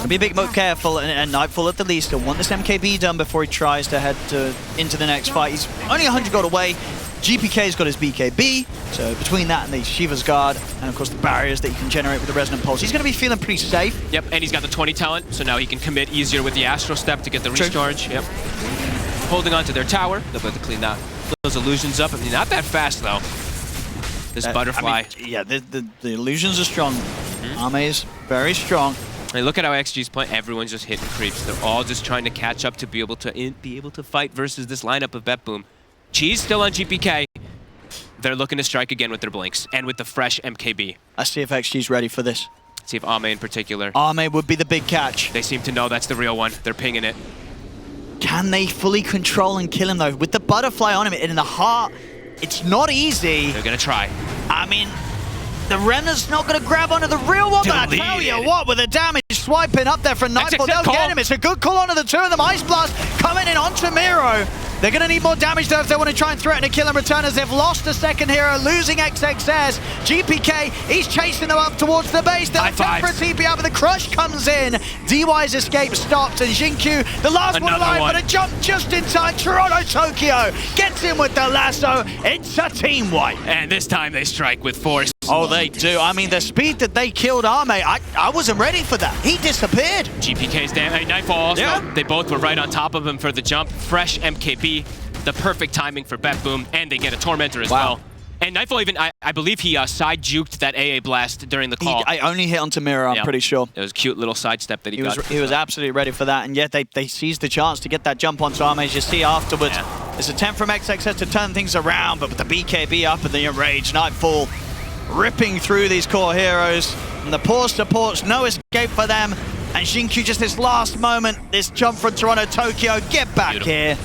Be a bit more careful, and Nightfall at the least. He'll want this MKB done before he tries to head into the next fight. He's only 100 gold away. GPK's got his BKB, so between that and the Shiva's Guard, and of course the barriers that he can generate with the Resonant Pulse, he's going to be feeling pretty safe. Yep, and he's got the 20 talent, so now he can commit easier with the Astro Step to get the recharge. Yep. Holding on to their tower, they'll be able to clean those illusions up. I mean, not that fast though. This butterfly. I mean, yeah, the illusions are strong. Arme is very strong. I mean, look at how XG's playing. Everyone's just hitting creeps. They're all just trying to catch up to be able to fight versus this lineup of BetBoom. Cheese still on GPK. They're looking to strike again with their blinks and with the fresh MKB. Let's see if XG's ready for this. See if Arme in particular. Arme would be the big catch. They seem to know that's the real one. They're pinging it. Can they fully control and kill him though? With the butterfly on him in the heart, it's not easy. They're gonna try. I mean, The Remnant's not going to grab onto the real one, but I tell you what, with the damage swiping up there from Nightfall, they'll get him. It's a good call onto the two of them. Ice Blast coming in onto Miro. They're going to need more damage though if they want to try and threaten a kill and return, as they've lost a second hero, losing XXS. GPK, he's chasing them up towards the base. They'll attempt for a TP out, but the crush comes in. DY's escape stopped, and Jinkyu, the last one alive, but a jump just in time. Toronto Tokyo gets in with the lasso. It's a team wipe. And this time they strike with force. Oh, they do. I mean, the speed that they killed Ame, I wasn't ready for that. He disappeared. GPK's damage. Nightfall also. Yeah. They both were right on top of him for the jump. Fresh MKB. The perfect timing for BetBoom, and they get a Tormentor as well. And Nightfall even, I believe he side juked that AA blast during the call. I only hit onto Mirror, I'm pretty sure. It was a cute little sidestep that he got. He was absolutely ready for that, and yet they seized the chance to get that jump onto Ame, as you see afterwards. There's an attempt from XXS to turn things around, but with the BKB up and the Enraged, Nightfall ripping through these core heroes. And the poor supports, no escape for them. And Jinkyu, just this last moment, this jump from Toronto Tokyo, get back here.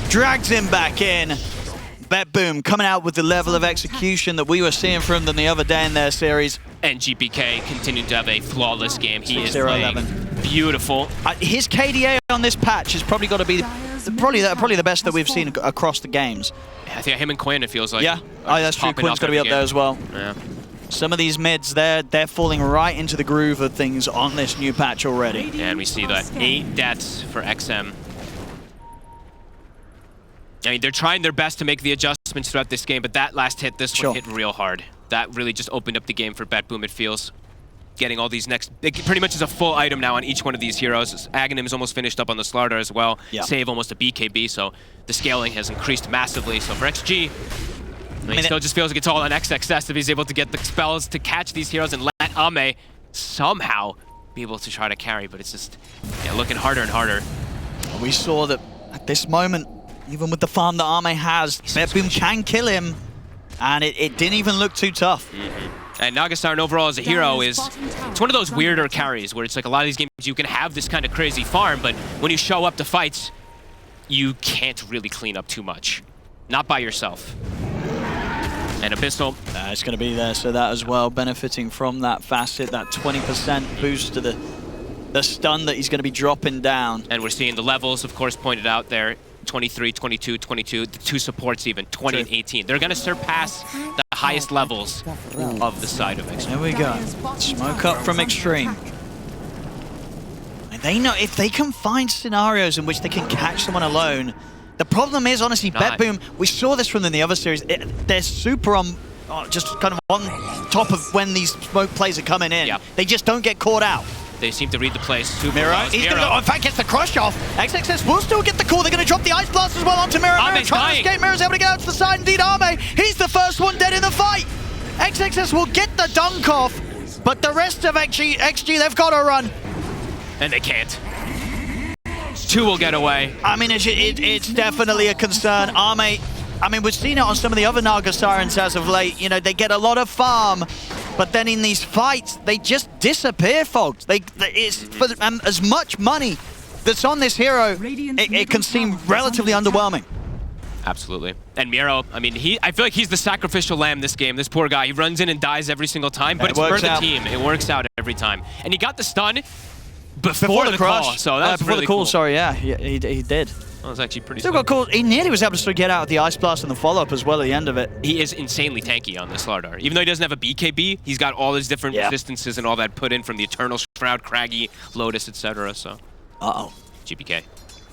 Drags him back in. BetBoom coming out with the level of execution that we were seeing from them the other day in their series. And GPK continued to have a flawless game. He is playing beautiful. His KDA on this patch has probably got to be probably the best that we've seen across the games. I think him and Quinn, it feels like. Yeah, that's true. Quinn's got to be up there as well. Yeah. Some of these mids, they're falling right into the groove of things on this new patch already. Yeah, and we see that 8 deaths for XM. I mean, they're trying their best to make the adjustments throughout this game, but that last hit, this one hit real hard. That really just opened up the game for BetBoom, it feels. Getting all these next... It pretty much is a full item now on each one of these heroes. Aghanim is almost finished up on the Slardar as well. Yeah. Save almost a BKB, so the scaling has increased massively. So for XG, I mean, it still just feels like it's all on XXS if he's able to get the spells to catch these heroes and let Ame somehow be able to try to carry, but it's just looking harder and harder. We saw that at this moment, even with the farm that Ame has, BetBoom can kill him, and it didn't even look too tough. And Nagasiren overall as a hero it's one of those weirder carries where it's like a lot of these games you can have this kind of crazy farm, but when you show up to fights, you can't really clean up too much. Not by yourself. And Abyssal. It's going to be there, so that as well, benefiting from that facet, that 20% boost to the stun that he's going to be dropping down. And we're seeing the levels, of course, pointed out there. 23, 22, 22, the two supports even, 20 and 18. They're going to surpass the highest levels of the side of Xtreme. There we go. Smoke up from Xtreme. And they know if they can find scenarios in which they can catch someone alone. The problem is, honestly, BetBoom, we saw this from the other series, they're super on, just kind of on top of when these smoke plays are coming in. They just don't get caught out. They seem to read the play super Miro, well. he's going to go, in fact, gets the crush off. XXS will still get the call. They're going to drop the Ice Blast as well onto Miro. Miro trying to escape. Miro's able to get out to the side. Indeed, Ame, he's the first one dead in the fight. XXS will get the dunk off, but the rest of XG, they've got to run. And they can't. 2 will get away. I mean, it's definitely a concern. Ame, I mean, we've seen it on some of the other Nagasirens as of late. You know, they get a lot of farm, but then in these fights, they just disappear, folks. It's for as much money that's on this hero, it can seem relatively underwhelming. Absolutely. And Miro, I mean, I feel like he's the sacrificial lamb this game. This poor guy, he runs in and dies every single time, but it's for the team. It works out every time. And he got the stun before the call, so that's before really the call, cool. sorry, yeah, he did. That was actually pretty Still got called. He nearly was able to get out of the Ice Blast and the follow-up as well at the end of it. He is insanely tanky on this Slardar. Even though he doesn't have a BKB, he's got all his different resistances and all that put in from the Eternal Shroud, Craggy, Lotus, etc. So. Uh-oh. GPK.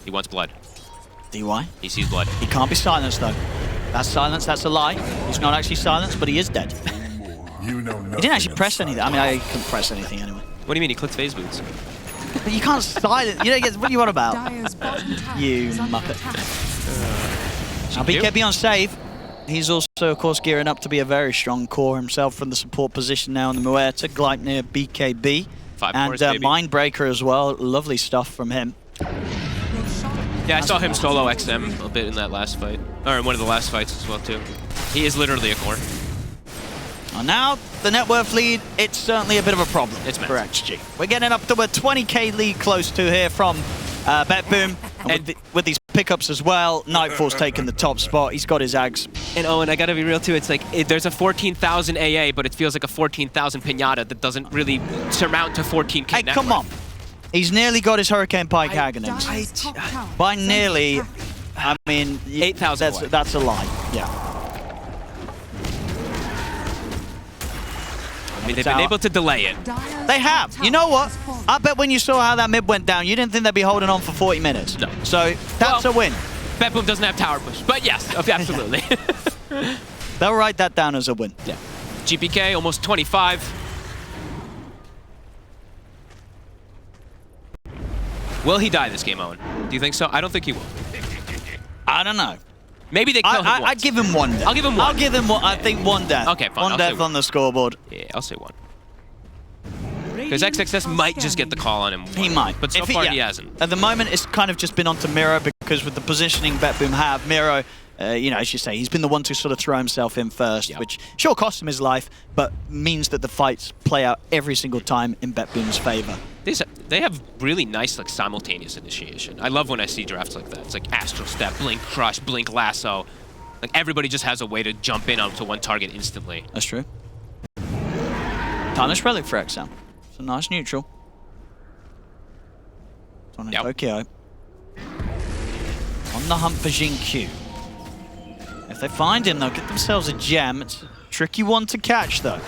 He wants blood. DY? He sees blood. He can't be silenced, though. That's silence, that's a lie. He's not actually silenced, but he is dead. He didn't actually press anything. I mean, I couldn't press anything anyway. What do you mean? He clicked phase boots. But you can't silence. You don't get. What do you want about? You muppet. Now BKB on save. He's also, of course, gearing up to be a very strong core himself from the support position now in the Muerta. Gleipnir, BKB. And Mindbreaker as well. Lovely stuff from him. Yeah, I saw him solo XM a bit in that last fight. Or in one of the last fights as well, too. He is literally a core. Well, now, the net worth lead, it's certainly a bit of a problem. It's for XG. We're getting up to a 20k lead close to here from BetBoom. And with these pickups as well. Nightfall's taken the top spot. He's got his Ags. And Owen, I gotta be real too. It's like there's a 14,000 AA, but it feels like a 14,000 pinata that doesn't really surmount to 14k. Hey, come on. He's nearly got his Hurricane Pike Aghanim's. By nearly, I mean 8,000. That's a lie. Yeah. I mean, they've been able to delay it. They have. You know what? I bet when you saw how that mid went down, you didn't think they'd be holding on for 40 minutes. No. So that's a win. BetBoom doesn't have tower push, but yes, absolutely. They'll write that down as a win. Yeah. GPK almost 25. Will he die this game, Owen? Do you think so? I don't think he will. I don't know. Maybe they kill him once. I'd give him one death. I'll give him one. I'll give him, I think, one death. Okay, fine. One death on the scoreboard. Yeah, I'll say one. Because XXS might just get the call on him. He might. But so far he hasn't. At the moment, it's kind of just been onto Miro because with the positioning BetBoom have, Miro, you know, as you say, he's been the one to sort of throw himself in first, which sure cost him his life, but means that the fights play out every single time in BetBoom's favor. They have really nice, like, simultaneous initiation. I love when I see drafts like that. It's like Astral Step, Blink Crush, Blink Lasso. Like, everybody just has a way to jump in onto one target instantly. That's true. Timeless Relic for XM. It's a nice neutral. It's on Tokyo. On the hunt for Jin Q. If they find him, they'll get themselves a gem. It's a tricky one to catch, though.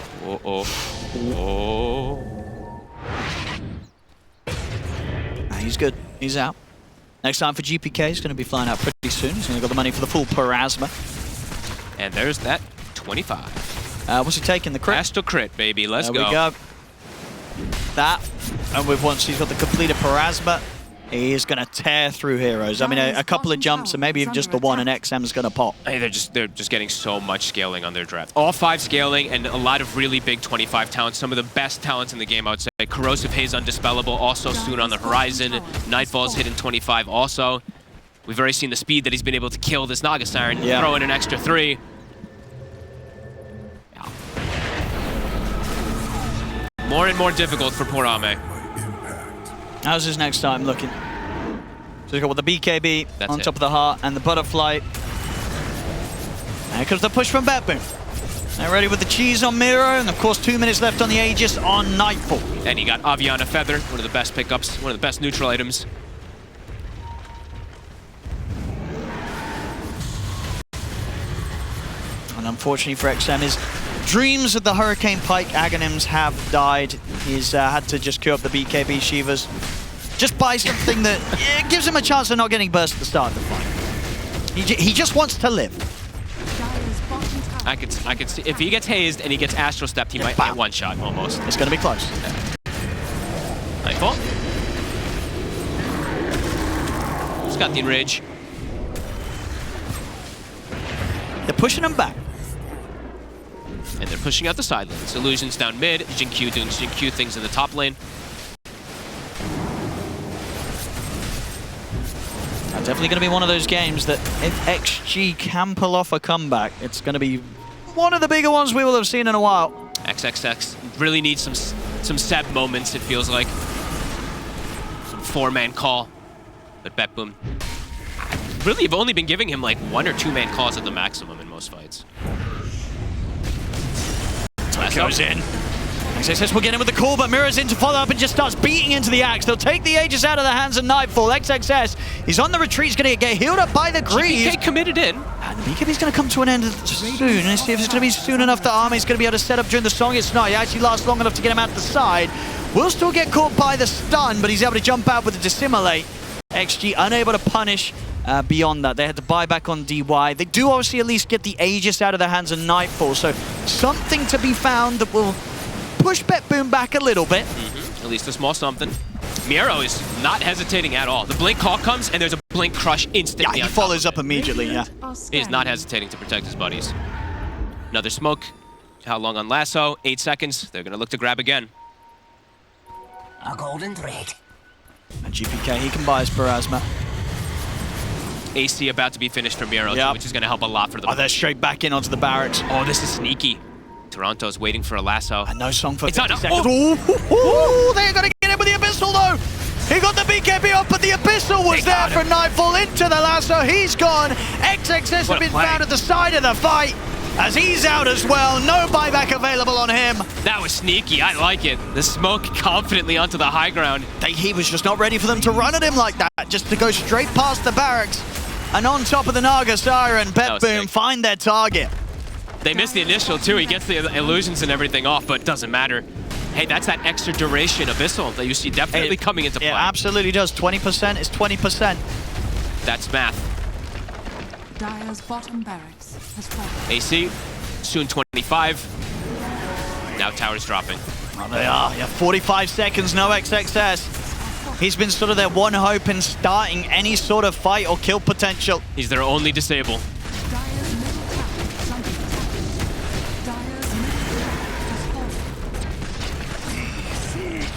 He's good. He's out. Next time for GPK, he's going to be flying out pretty soon. He's going to got the money for the full Parasma. And there's that 25. What's he taking? The crit? Astral crit, baby. Let's go. There we go. That. And once he's got the completed Parasma, he is going to tear through heroes. I mean, a couple of jumps and maybe even just the one, and XM's going to pop. Hey, they're just getting so much scaling on their draft. All 5 scaling and a lot of really big 25 talents. Some of the best talents in the game, I would say. Corrosive Haze Undispellable also soon on the horizon. Nightfall's hitting 25 also. We've already seen the speed that he's been able to kill this Naga Siren. Throw in an extra 3. More and more difficult for poor Ame. How's his next time looking? So he's got the BKB on top of the heart and the butterfly. And here comes the push from BetBoom. They're ready with the cheese on Miro, and of course 2 minutes left on the Aegis on Nightfall. And he got Aviana Feather, one of the best pickups, one of the best neutral items. And unfortunately for XM, his dreams of the Hurricane Pike Aghanims have died. He's had to just queue up the BKB Shivas. Just buy something that gives him a chance of not getting burst at the start of the fight. He just wants to live. I could see if he gets hazed and he gets Astral Stepped, he might get one shot almost. It's going to be close. Nightfall. He's got the enrage. They're pushing him back. And they're pushing out the side lanes. Illusions down mid. Jin Q doing Jin Q things in the top lane. That's definitely going to be one of those games that if XG can pull off a comeback, it's going to be one of the bigger ones we will have seen in a while. XXX really needs some Seb moments, it feels like. Some 4-man call. But BetBoom really have only been giving him like 1 or 2-man calls at the maximum in most fights. Goes in. XXS will get in with the call, but Miro's in to follow up and just starts beating into the axe. They'll take the Aegis out of the hands of Nightfall. XXS, he's on the retreat. He's going to get healed up by the Greaves. GPK committed in. And the BKB's going to come to an end soon. Let's see if it's going to be soon enough that Army's going to be able to set up during the song. It's not. He actually lasts long enough to get him out the side. Will still get caught by the stun, but he's able to jump out with the Dissimulate. XG unable to punish beyond that. They had to buy back on DY. They do obviously at least get the Aegis out of the hands of Nightfall, so something to be found that will push BetBoom back a little bit. At least a small something. Miro is not hesitating at all. The Blink call comes, and there's a Blink Crush instantly. Yeah, he follows up immediately, He is not hesitating to protect his buddies. Another smoke. How long on Lasso? 8 seconds. They're going to look to grab again. A golden thread. And GPK, he can buy his Parasma. AC about to be finished for Miro, which is going to help a lot for them. Oh, they're straight back in onto the barracks. Oh, this is sneaky. Toronto's waiting for a lasso. And no song for it's 50 not, seconds. Oh, they're going to get in with the Abyssal, though. He got the BKB off, but the Abyssal was there for Nightfall into the lasso. He's gone. XXS has been found at the side of the fight as he's out as well. No buyback available on him. That was sneaky. I like it. The smoke confidently onto the high ground. He was just not ready for them to run at him like that, just to go straight past the barracks. And on top of the Naga Siren, BetBoom find their target. They missed the initial too. He gets the illusions and everything off, but it doesn't matter. Hey, that's that extra duration Abyssal that you see definitely coming into play. It absolutely does. 20% is 20%. That's math. Dire's bottom barracks has fallen. AC, soon 25. Now tower's dropping. Oh, they are. Yeah, 45 seconds, no XXS. He's been sort of their one hope in starting any sort of fight or kill potential. He's their only disable. Dire's middle tower is under attack. Dire's middle tower has fallen.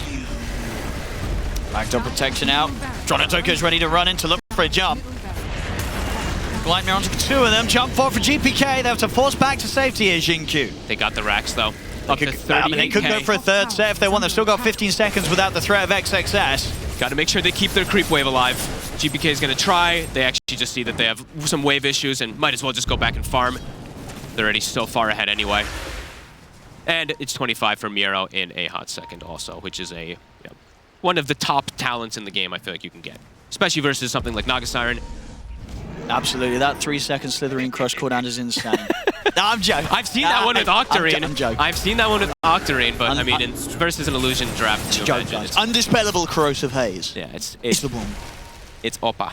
Backdoor protection out. Dota2 ready to run in to look for a jump. Gleitner onto two of them. Jump forward for GPK. They have to force back to safety here, Xingqiu. They got the racks though. They could go for a third set if they want. They've still got 15 seconds without the threat of XXS. Got to make sure they keep their creep wave alive. GPK is going to try. They actually just see that they have some wave issues and might as well just go back and farm. They're already so far ahead anyway. And it's 25 for Miro in a hot second also, which is one of the top talents in the game I feel like you can get. Especially versus something like Naga Siren. Absolutely, that 3-second Slithering Crush cooldown is insane. No, I'm joking. I've seen that one with Octarine. I'm joking. I've seen that one with Octarine, but I mean, versus an illusion draft. It's joke, guys. Undispellable Corrosive Haze. Yeah, it's the one. It's Oppa.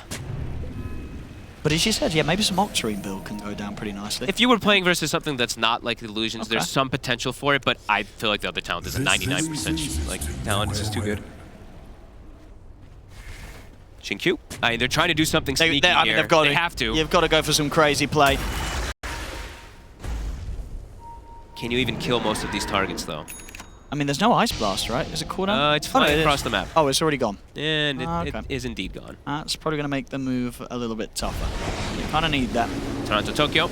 But as you said, yeah, maybe some Octarine build can go down pretty nicely. If you were playing versus something that's not like illusions, there's some potential for it, but I feel like the other talent is a 99% like talent. It's just too good. Xingqiu. I mean, they're trying to do something sneaky here. They've got they have to. You've got to go for some crazy play. Can you even kill most of these targets, though? I mean, there's no Ice Blast, right? Is it cooldown? It's flying across the map. Oh, it's already gone. And it is indeed gone. That's probably going to make the move a little bit tougher. You kind of need that. Toronto Tokyo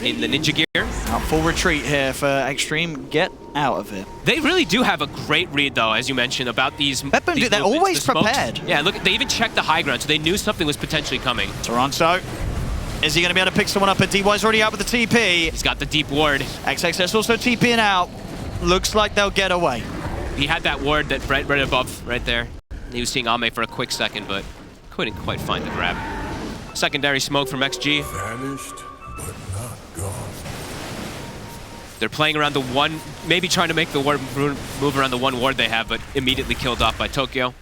in the ninja gear. Now, full retreat here for Xtreme. Get out of it. They really do have a great read, though, as you mentioned, about these. BetBoom, they're always prepared. Yeah, look, they even checked the high ground, so they knew something was potentially coming. Toronto. Is he going to be able to pick someone up? But DY's already out with the TP. He's got the deep ward. XXS also TPing out. Looks like they'll get away. He had that ward that right above, right there. He was seeing Ame for a quick second, but couldn't quite find the grab. Secondary smoke from XG. Vanished, but not gone. They're playing around the one, maybe trying to make the ward move around the one ward they have, but immediately killed off by Tokyo.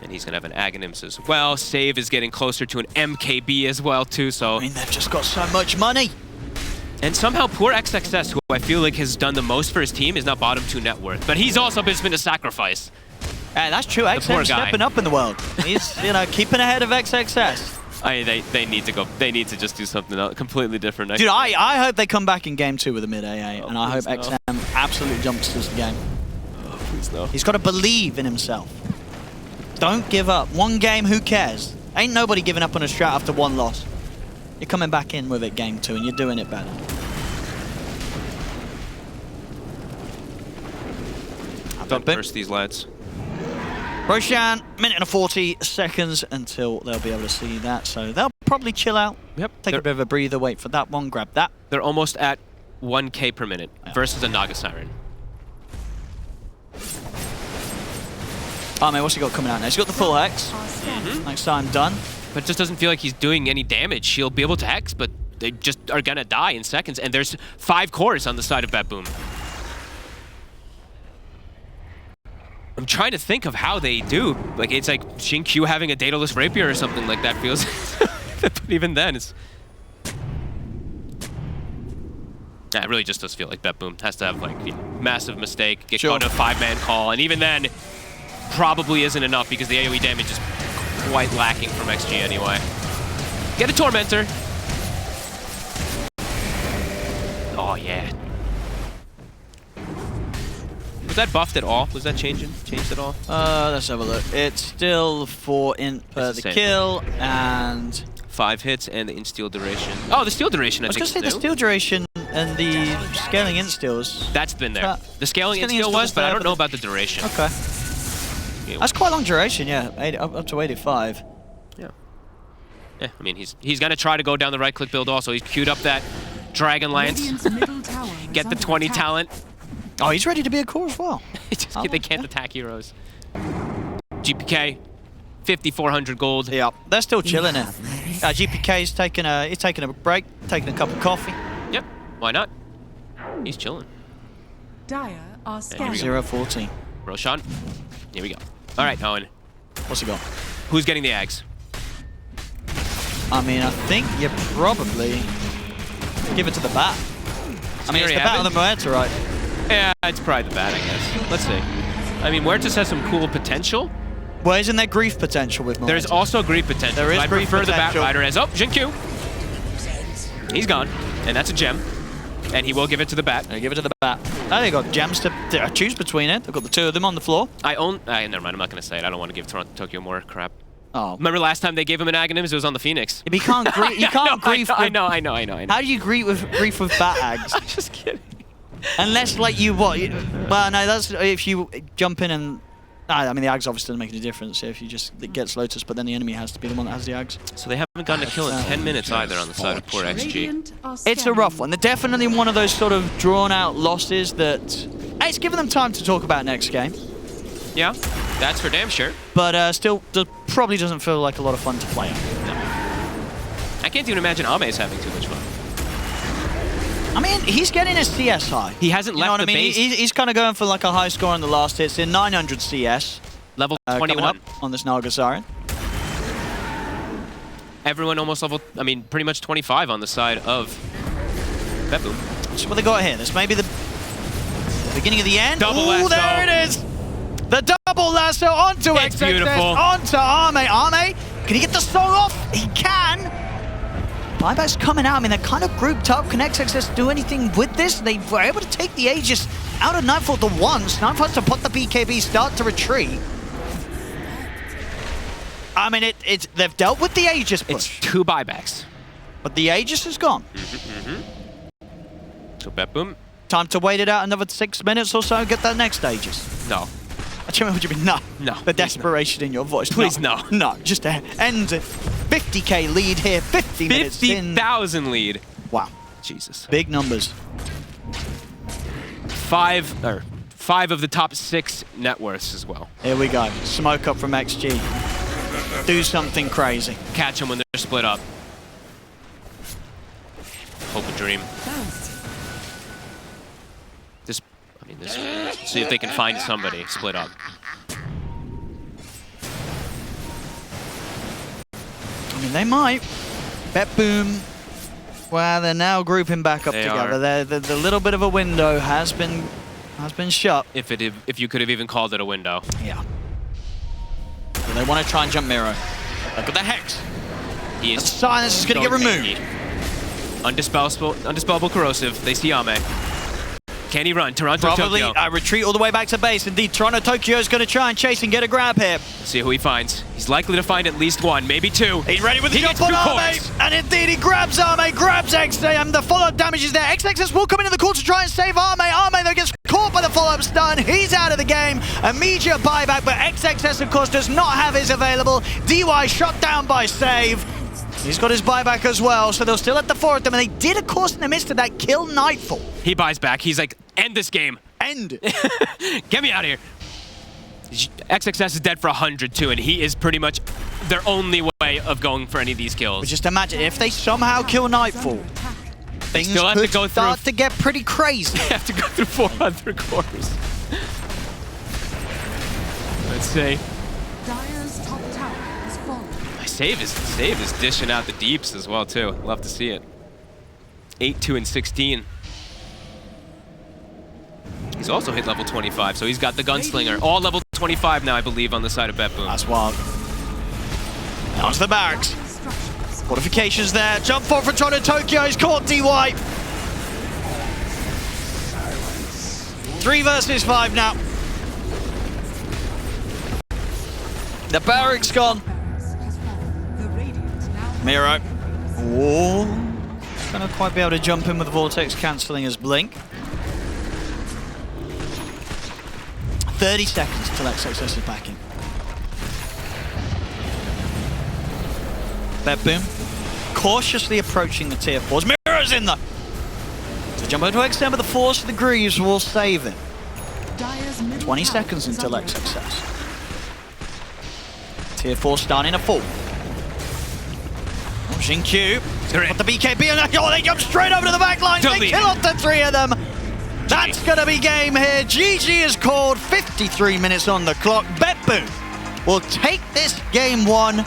And he's going to have an Aghanims as well. Save is getting closer to an MKB as well, too, so... I mean, they've just got so much money. And somehow poor XXS, who I feel like has done the most for his team, is now bottom 2 net worth. But he's also been a sacrifice. Yeah, that's true. XM stepping up in the world. He's, keeping ahead of XXS. They need to go. They need to just do something else, completely different. Dude, I hope they come back in game 2 with a mid AA, and I hope XM absolutely jumps this game. Oh, please no. He's got to believe in himself. Don't give up. One game, who cares? Ain't nobody giving up on a strat after one loss. You're coming back in with it game 2, and you're doing it better. Don't curse these lads. Roshan, minute and 40 seconds until they'll be able to see that, so they'll probably chill out. Yep. Take a bit of a breather, wait for that one, grab that. They're almost at 1K per minute versus a Naga Siren. Oh man, what's he got coming out now? He's got the full Hex. Next time done. But it just doesn't feel like he's doing any damage. He'll be able to Hex, but they just are gonna die in seconds. And there's 5 cores on the side of BetBoom. I'm trying to think of how they do. Like, it's like Xingqiu having a dataless rapier or something like that feels. But even then, it's... Yeah, it really just does feel like BetBoom has to have, like, massive mistake, get caught in a 5-man call, and even then, probably isn't enough because the AoE damage is quite lacking from XG anyway. Get a Tormentor. Oh, yeah. Was that buffed at all? Was that changed at all? Let's have a look. It's still 4 int per the kill, and... 5 hits and the in-steal duration. Oh, the steal duration, I think. I was going to say the steal duration and the scaling in-steals. That's been there. The scaling in-steal was, but I don't know about the duration. Okay. That's quite long duration, yeah. Up to 85. Yeah. Yeah, I mean, he's going to try to go down the right-click build also. He's queued up that Dragon Lance. Get the 20 talent. Oh, he's ready to be a core as well. They can't attack heroes. GPK, 5,400 gold. Yeah, they're still chilling it. GPK's taking a break, taking a cup of coffee. Yep, why not? He's chilling. Dire are scanning. 0-14. Roshan, here we go. All right, Owen. What's he got? Who's getting the Ags? I mean, I think you probably give it to the bat. I mean, it's the bat or the Muerta, right? Yeah, it's probably the bat, I guess. Let's see. I mean, Muertas has some cool potential. Well, isn't there grief potential with Muerta? There's also grief potential. There is I grief prefer potential. the Bat Rider as... Oh, Jinkyu! He's gone. And that's a gem. And he will give it to the bat. Give it to the bat. Now they've got gems to choose between it. They've got the two of them on the floor. Never mind, I'm not going to say it. I don't want to give Tokyo more crap. Oh. Remember last time they gave him an Aghanims? It was on the Phoenix. You can't grief. You can't grief. I know. How do you grief with bat Ags? I'm just kidding. Unless, like, well, no, that's if you jump in and... I mean, the Ags obviously doesn't make any difference if you just get Lotus, but then the enemy has to be the one that has the Ags. So they haven't gotten a kill in 10 minutes either on the side of poor XG. It's a rough one. They're definitely one of those sort of drawn-out losses that... It's given them time to talk about next game. Yeah, that's for damn sure. But still, probably doesn't feel like a lot of fun to play. No. I can't even imagine Ame's having too much fun. I mean, he's getting his CS high. He hasn't left the base. He's kind of going for like a high score on the last hit. It's in 900 CS. Level 21. On this Naga Siren. Everyone almost level, I mean, pretty much 25 on the side of BetBoom. That's what they got here. This may be the beginning of the end. Double lasso. There it is. The double lasso onto It's XXS, beautiful. onto Ame. Ame, can he get the song off? He can. Buyback's coming out. I mean, they're kind of grouped up. Can XXS do anything with this? They were able to take the Aegis out of Nightfall the once. Nightfall has to put the BKB, start to retreat. I mean, they've dealt with the Aegis push. It's 2 buybacks. But the Aegis is gone. So BetBoom. Time to wait it out another 6 minutes or so and get that next Aegis. No. What do you mean? No. No. The desperation in your voice. Please, no. No, just end it. 50k lead here, 50 minutes in. 50,000 lead. Wow. Jesus. Big numbers. 5 of the top 6 net worths as well. Here we go. Smoke up from XG. Do something crazy. Catch them when they're split up. Hope and dream. See if they can find somebody split up. I mean, they might. BetBoom. Well, they're now grouping back up together. The little bit of a window has been shut. If you could have even called it a window. Yeah. So they want to try and jump Miro. Look at the Hex. He is. The silence is going to get removed. Undispellable corrosive. They see Ame. Can he run? Toronto, Probably Tokyo. Retreat all the way back to base. Indeed, Toronto, Tokyo is going to try and chase and get a grab here. Let's see who he finds. He's likely to find at least 1, maybe 2. He's ready with the jump on Ame. And indeed, he grabs Ame, grabs XXS. The follow-up damage is there. XXS will come into the court to try and save Ame. Ame, though, gets caught by the follow-up stun. He's out of the game. Immediate buyback, but XXS, of course, does not have his available. DY shot down by save. He's got his buyback as well, so they'll still at the 4 of them. And they did, of course, in the midst of that, kill Nightfall. He buys back. He's like, end this game. End. Get me out of here. XXS is dead for 100 too, and he is pretty much their only way of going for any of these kills. But just imagine, if they somehow kill Nightfall, things still have to could go start to get pretty crazy. They have to go through 400 cores. Let's see. Dire's top tower has fallen. Save is dishing out the deeps as well too. Love to see it. 8, 2, and 16. He's also hit level 25, so he's got the Gunslinger. All level 25 now, I believe, on the side of BetBoom. That's wild. Now to the barracks. Fortifications there. Jump forward for Toronto, Tokyo. He's caught DY. 3 versus 5 now. The barracks gone. Miro. Whoa. Gonna quite be able to jump in with the Vortex cancelling his blink. 30 seconds until XXS is back in. BetBoom cautiously approaching the tier 4s. Miro's in there. So jump over to Xtreme, but the force of the Greaves will save him. 20 seconds until X success. Tier 4 starting a fall. Roshan Q. But the BKB, oh, they jump straight over to the back line. They kill off the 3 of them. That's going to be game here. GG is called. 53 minutes on the clock. BetBoom will take this game 1.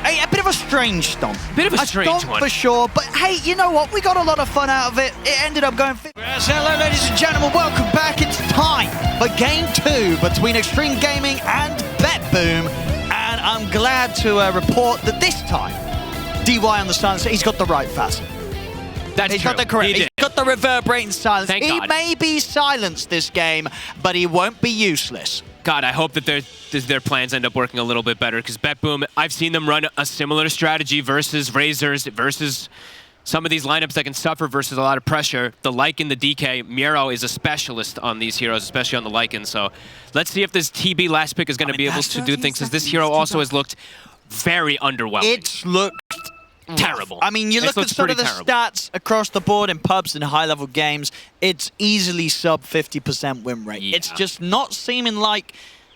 A bit of a strange stomp. Bit of a strange one. For sure. But hey, you know what? We got a lot of fun out of it. It ended up going... Yes, hello, ladies and gentlemen. Welcome back. It's time for game 2 between Xtreme Gaming and BetBoom. And I'm glad to report that this time, DY on the silencer, he's got the right facet. He's got the correct. He's got the reverberating silence. He may be silenced this game, but he won't be useless. God, I hope that their plans end up working a little bit better, because BetBoom, I've seen them run a similar strategy versus Razors, versus some of these lineups that can suffer versus a lot of pressure. The Lycan, the DK, Miro is a specialist on these heroes, especially on the Lycan. So let's see if this TB last pick is going to be able to do things, because this hero also has looked very underwhelming. It's looked terrible. I mean, you look at sort of the stats across the board in pubs and high-level games, it's easily sub 50% win rate. Yeah. It's just not seeming like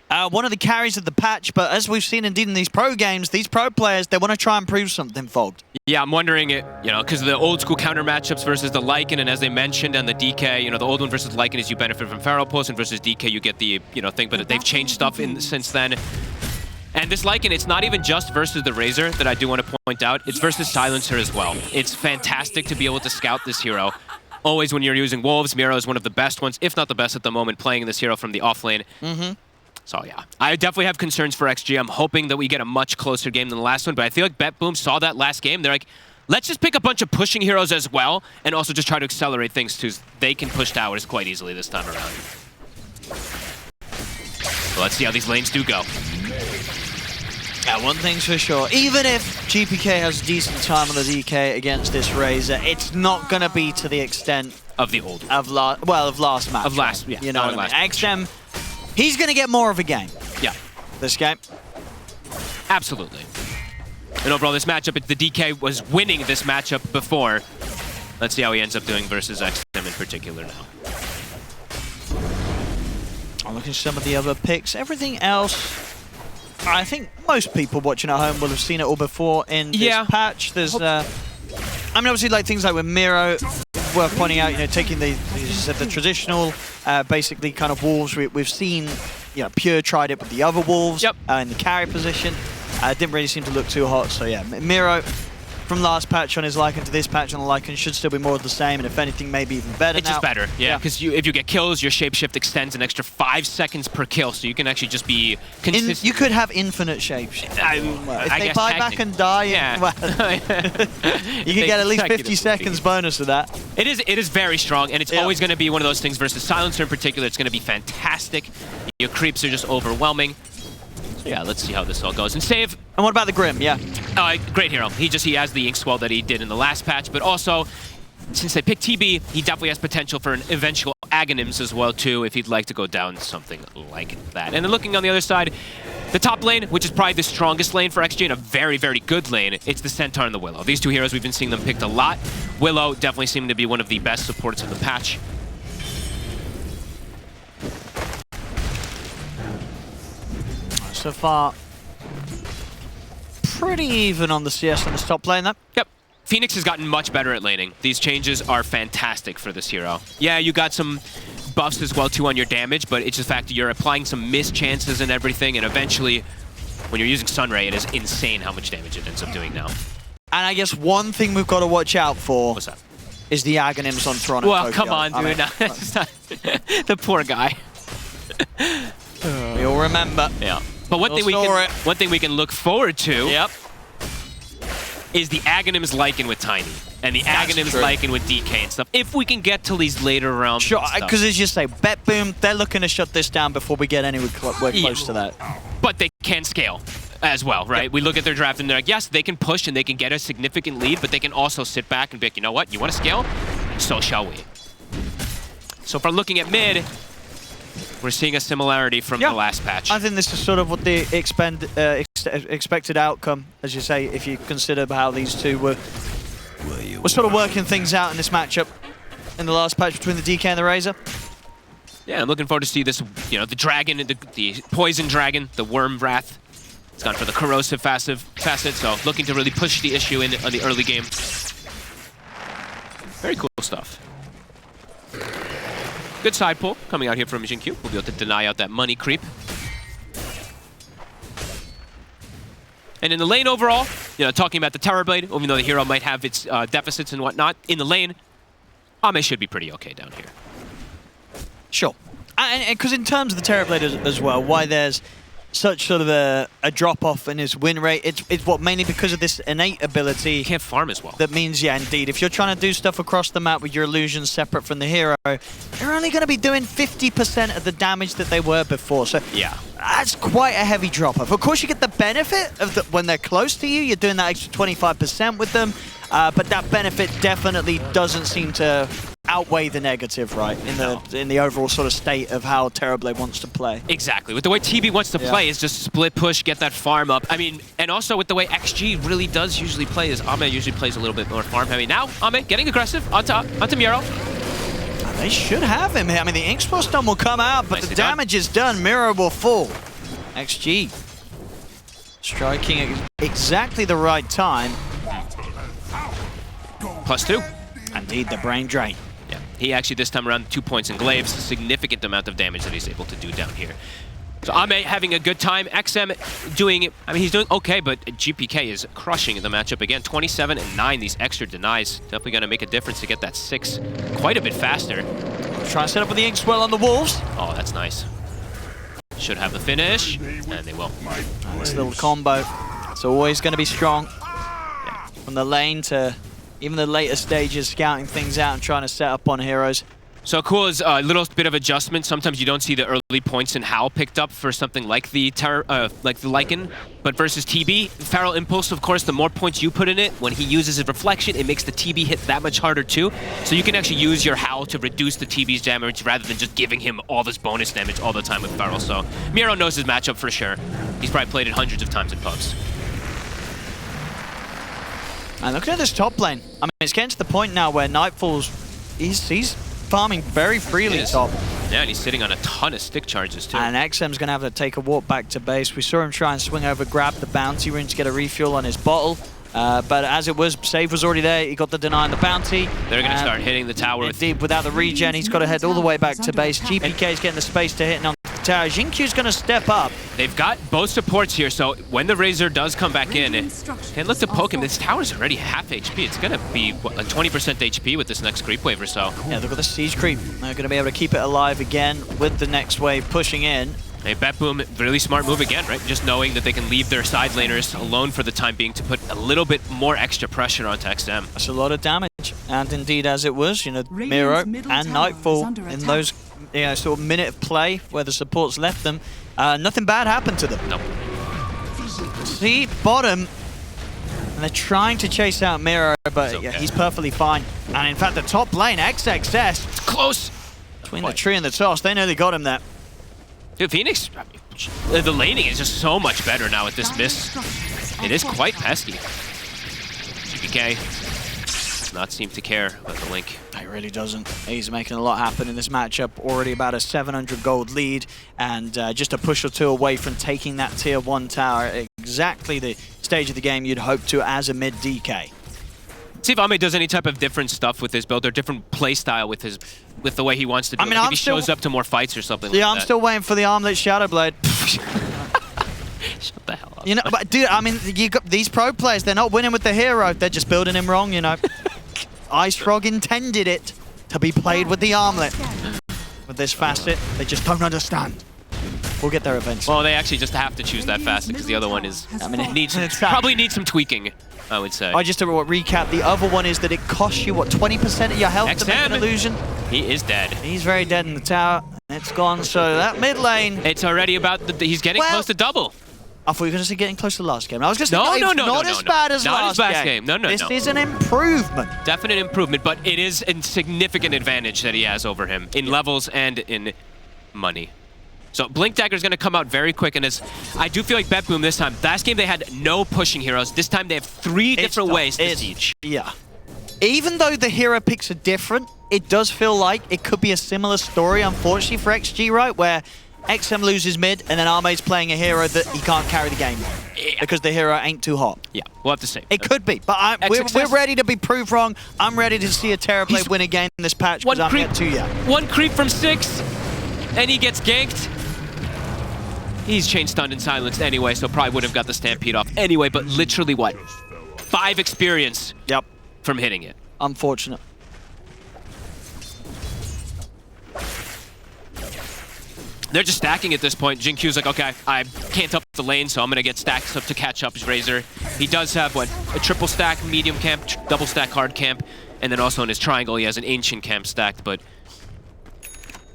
one of the carries of the patch, but as we've seen indeed in these pro games, these pro players, they want to try and prove something, Fogged. Yeah, I'm wondering, because the old school counter matchups versus the Lycan, and as they mentioned, and the DK, the old one versus Lycan is you benefit from Feral Pulse, and versus DK you get the, thing, but they've changed stuff since then. And this Lycan, it's not even just versus the Razor that I do want to point out. It's versus Silencer as well. It's fantastic to be able to scout this hero. Always when you're using Wolves, Miro is one of the best ones, if not the best at the moment, playing this hero from the offlane. So yeah, I definitely have concerns for XG. I'm hoping that we get a much closer game than the last one, but I feel like BetBoom saw that last game. They're like, let's just pick a bunch of pushing heroes as well, and also just try to accelerate things too. They can push towers quite easily this time around. So let's see how these lanes do go. Yeah, one thing's for sure. Even if GPK has decent time on the DK against this Razor, it's not going to be to the extent of the old of last match. Of last, yeah. You know what I mean? Xtreme, he's going to get more of a game. Yeah. This game. Absolutely. And overall, this matchup, the DK was winning this matchup before. Let's see how he ends up doing versus Xtreme in particular now. I'm looking at some of the other picks. Everything else, I think most people watching at home will have seen it all before in this patch. There's, I mean, obviously, like things like with Miro, worth pointing out, taking the traditional, basically kind of Wolves. We've seen, Pure tried it with the other Wolves in the carry position. Didn't really seem to look too hot. So yeah, Miro from last patch on his Lycan to this patch on the Lycan should still be more of the same, and if anything, maybe even better. It's just better, yeah. Because if you get kills, your shapeshift extends an extra 5 seconds per kill, so you can actually just be consistent. You could have infinite shapeshift. If they buy back and die, you can get at least 50 seconds bonus of that. It is very strong, and it's always going to be one of those things versus Silencer in particular. It's going to be fantastic. Your creeps are just overwhelming. So yeah, let's see how this all goes. And save. And what about the Grim? Yeah. Great hero. He has the Ink Swell that he did in the last patch, but also, since they picked TB, he definitely has potential for an eventual Aghanims as well, too, if he'd like to go down something like that. And then looking on the other side, the top lane, which is probably the strongest lane for XG and a very, very good lane, it's the Centaur and the Willow. These two heroes, we've been seeing them picked a lot. Willow definitely seeming to be one of the best supports in the patch. So far, pretty even on the CS on this top lane, though. Yep. Phoenix has gotten much better at laning. These changes are fantastic for this hero. Yeah, you got some buffs as well, too, on your damage, but it's the fact that you're applying some missed chances and everything, and eventually, when you're using Sunray, it is insane how much damage it ends up doing now. And I guess one thing we've got to watch out for is the Aghanims on Toronto. Well, come on, dude. The poor guy. We all remember. Yeah. But one thing we can look forward to is the Aghanims Lycan with Tiny and the Aghanims Lycan with DK and stuff. If we can get to these later rounds. Sure, because as you say, BetBoom, they're looking to shut this down before we get anywhere close to that. But they can scale as well, right? We look at their draft and they're like, yes, they can push and they can get a significant lead, but they can also sit back and be like, you know what? You want to scale? So shall we. So if we're looking at mid, we're seeing a similarity from the last patch. I think this is sort of what the Xtreme expected outcome, as you say, if you consider how these two were sort of working things out in this matchup in the last patch between the DK and the Razor. Yeah, I'm looking forward to see this, you know, the dragon, the poison dragon, the worm wrath. It's gone for the corrosive facet, so looking to really push the issue in on the early game. Very cool stuff. Good side pull coming out here from Jinq. We'll be able to deny out that money creep. And in the lane overall, you know, talking about the Terrorblade, even though the hero might have its deficits and whatnot, in the lane, Ame should be pretty okay down here. Sure. And because in terms of the Terrorblade as well, why there's such sort of a drop-off in his win rate, it's what, mainly because of this innate ability. He can't farm as well. That means, yeah, indeed, if you're trying to do stuff across the map with your illusions separate from the hero, you're only going to be doing 50% of the damage that they were before. So yeah, that's quite a heavy drop-off. Of course, you get the benefit of when they're close to you, you're doing that extra 25% with them, but that benefit definitely doesn't seem to outweigh the negative, right, in the overall sort of state of how Terrorblade wants to play. Exactly. With the way TB wants to play is just split push, get that farm up. I mean, and also with the way XG really does usually play is Ame usually plays a little bit more farm heavy. Now, Ame getting aggressive onto Miro. They should have him here. I mean, the Explore Stun will come out, but the damage is done. Miro will fall. XG striking at exactly the right time. +2. Indeed, the brain drain. Yeah, he actually this time around 2 points in glaives, a significant amount of damage that he's able to do down here. So Ame having a good time. XM doing, I mean, he's doing okay, but GPK is crushing the matchup again. 27 and 9, these extra denies. Definitely going to make a difference to get that 6 quite a bit faster. Try and set up with the ink swell on the Wolves. Oh, that's nice. Should have the finish, and they will. This little combo, it's always going to be strong. Yeah. From the lane to even the later stages, scouting things out and trying to set up on heroes. So cool is a little bit of adjustment. Sometimes you don't see the early points in Howl picked up for something like the Lycan, but versus TB, Feral Impulse, of course, the more points you put in it, when he uses his reflection, it makes the TB hit that much harder too. So you can actually use your Howl to reduce the TB's damage rather than just giving him all this bonus damage all the time with Feral. So Miro knows his matchup for sure. He's probably played it hundreds of times in pubs. And looking at this top lane, I mean, it's getting to the point now where Nightfall's, he's farming very freely top. Yeah, and he's sitting on a ton of stick charges too. And XM's going to have to take a walk back to base. We saw him try and swing over, grab the bounty rune to get a refuel on his bottle. But as it was, save was already there. He got the deny on the bounty. They're going to start hitting the tower. Indeed, without the regen, he's got to head all the way back to base. GPK is getting the space to hit on the tower. Jinq's going to step up. They've got both supports here, so when the Razor does come back in, and look to poke him. This tower's already half HP. It's going to be, what, like 20% HP with this next creep wave or so. Yeah, look at the siege creep. They're going to be able to keep it alive again with the next wave pushing in. Hey, BetBoom, really smart move again, right? Just knowing that they can leave their side laners alone for the time being to put a little bit more extra pressure onto XM. That's a lot of damage. And indeed, as it was, you know, Miro and Nightfall in those, you know, sort of minute of play where the supports left them, nothing bad happened to them. Nope. See, bottom, and they're trying to chase out Miro, but okay. Yeah, he's perfectly fine. And in fact, the top lane, XXS, It's close. between the tree and the toss, they nearly got him there. Dude, Phoenix, the laning is just so much better now with this miss. It is quite pesky. GPK does not seem to care about the link. He really doesn't. He's making a lot happen in this matchup. Already about a 700 gold lead, and just a push or two away from taking that tier 1 tower. Exactly the stage of the game you'd hope to as a mid DK. See if Ame does any type of different stuff with his build or different play style with the way he wants to do it. Like if he shows up to more fights or something like that. Yeah, I'm still waiting for the Armlet Shadowblade. Shut the hell up. You know, but dude, I mean, you got these pro players, they're not winning with the hero. They're just building him wrong, you know. Ice Frog intended it to be played with the Armlet. With this facet, they just don't understand. We'll get there eventually. Well, they actually just have to choose that facet because the other one is, I mean, it probably needs some tweaking, I would say. Just to recap, the other one is that it costs you, what, 20% of your health to make an illusion? He is dead. He's very dead in the tower. It's gone, so that mid lane... It's already about, he's getting close to double. I thought you were going to say getting close to the last game. I was going to say, not as bad as last game. No. This is an improvement. Definite improvement, but it is a significant advantage that he has over him in levels and in money. So Blink Dagger is going to come out very quick, and I do feel like BetBoom this time. Last game they had no pushing heroes. This time they have 3 different ways to siege. Yeah. Even though the hero picks are different, it does feel like it could be a similar story, unfortunately, for XG, right? Where XM loses mid, and then Arme's playing a hero that he can't carry the game because the hero ain't too hot. Yeah, we'll have to see. It could be, but we're ready to be proved wrong. I'm ready to see a Terrorblade win again in this patch because I'm yet to yet. 1 creep from 6, and he gets ganked. He's chain stunned and silenced anyway, so probably would have got the Stampede off anyway, but literally what? 5 experience from hitting it. Unfortunate. They're just stacking at this point. Jinq's like, okay, I can't up the lane, so I'm going to get stacks up to catch up his Razor. He does have, what, a triple stack medium camp, double stack hard camp, and then also in his triangle, he has an ancient camp stacked, but...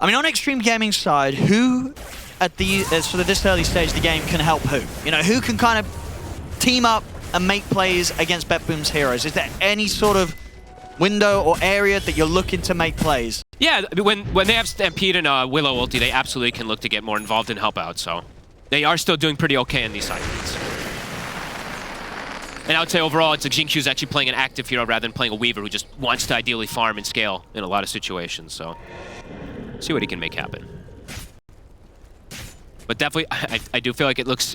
I mean, on Xtreme Gaming's side, who at the sort of this early stage of the game can help who? You know, who can kind of team up and make plays against BetBoom's heroes? Is there any sort of window or area that you're looking to make plays? Yeah, when they have Stampede and Willow ulti, they absolutely can look to get more involved and help out, so they are still doing pretty okay in these side lanes. And I would say overall, it's like Jinq's actually playing an active hero rather than playing a Weaver who just wants to ideally farm and scale in a lot of situations, so see what he can make happen. But definitely, I do feel like it looks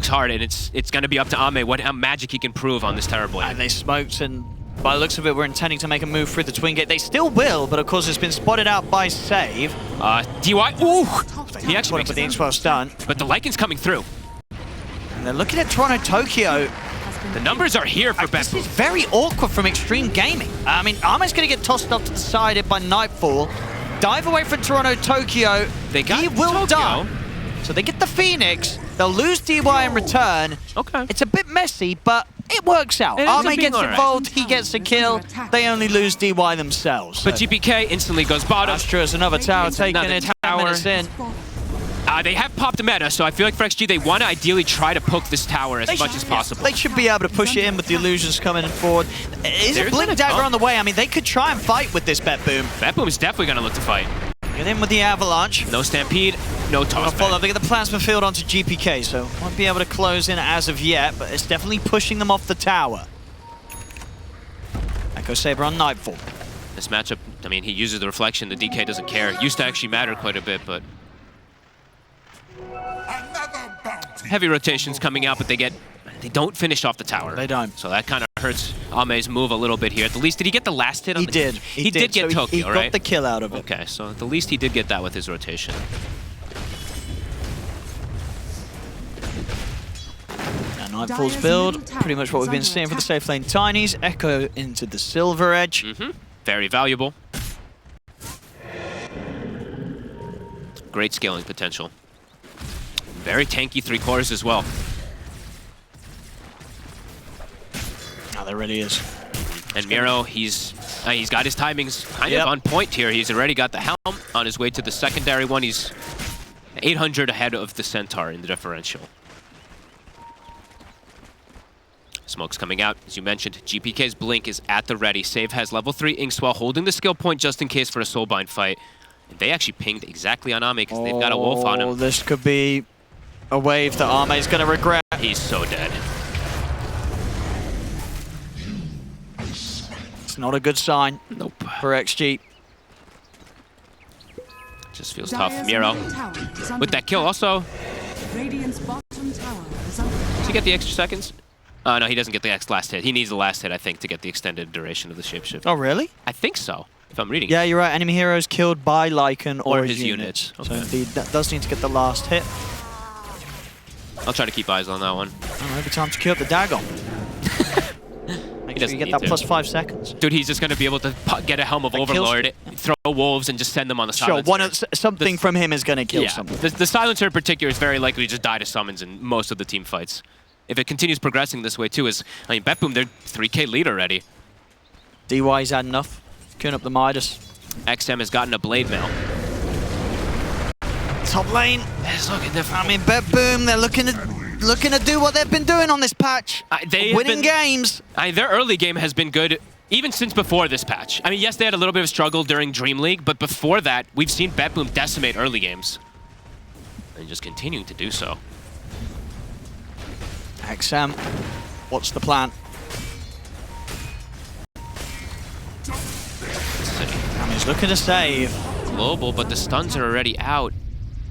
hard, and it's going to be up to Ame how magic he can prove on this Terrorblade. And they smoked, and by the looks of it, we're intending to make a move through the twin gate. They still will, but of course it's been spotted out by Save. DY, ooh! He actually makes the X12 stun. But the Lycan's coming through. And they're looking at Toronto Tokyo. The numbers are here for BetBoom. This is very awkward from Xtreme Gaming. I mean, Ame's going to get tossed off to the side by Nightfall. Dive away from Toronto Tokyo. He will die. So they get the Phoenix. They'll lose DY in return. Okay. It's a bit messy, but it works out. Ame gets involved, he gets a kill. They only lose DY themselves. So. But GPK instantly goes bottom. That's true. It's another tower taken. It's 10 minutes in. They have popped a meta, so I feel like for XG, they want to ideally try to poke this tower as much as possible. They should be able to push it in with the illusions coming forward. Is a Blink Dagger on the way? I mean, they could try and fight with this BetBoom. BetBoom is definitely going to look to fight. Get in with the Avalanche. No Stampede, no toss back. They get the Plasma Field onto GPK, so won't be able to close in as of yet, but it's definitely pushing them off the tower. Echo Saber on Nightfall. This matchup, I mean, he uses the reflection, the DK doesn't care. Used to actually matter quite a bit, but... Heavy rotations coming out, but they don't finish off the tower. They don't. So that kind of hurts Ame's move a little bit here. At the least, did he get the last hit on He did. He did get so Tokyo, he got the kill out of it. Okay, so at the least he did get that with his rotation. Now Nightfall's build, pretty much what we've been seeing for the safe lane Tinies. Echo into the Silver Edge. Very valuable. Great scaling potential. Very tanky 3-cores as well. Oh, there really is. And Miro, he's got his timings kind of on point here. He's already got the helm on his way to the secondary one. He's 800 ahead of the Centaur in the differential. Smoke's coming out. As you mentioned, GPK's Blink is at the ready. Save has level 3 Inkswell holding the skill point just in case for a Soulbind fight. And they actually pinged exactly on Ame because they've got a wolf on him. This could be a wave that Ame's going to regret. He's so dead. It's not a good sign. Nope. For XG. Just feels tough. Miro with that kill also. Radiant's bottom tower is under Does he get the extra seconds? No, he doesn't get the last hit. He needs the last hit, I think, to get the extended duration of the shapeshift. Oh, really? I think so, if I'm reading. Yeah, you're right. Enemy heroes killed by Lycan or his units. Okay. So indeed, that does need to get the last hit. I'll try to keep eyes on that one. Oh, maybe time to queue up the Dagon. Make sure you get that plus 5 seconds. Dude, he's just going to be able to get a Helm of Overlord, throw wolves, and just send them on the silencer. Sure, something from him is going to kill someone. The silencer in particular is very likely to just die to summons in most of the team fights. If it continues progressing this way too, I mean, BetBoom, they're 3K lead already. DY's had enough. Queuing up the Midas. XM has gotten a Blade Mail. Top lane. It's looking different. I mean, BetBoom, they're looking to do what they've been doing on this patch. Winning games. Their early game has been good, even since before this patch. I mean, yes, they had a little bit of a struggle during DreamLeague, but before that, we've seen BetBoom decimate early games. and just continuing to do so. XM, what's the plan? And he's looking to save. Global, but the stuns are already out.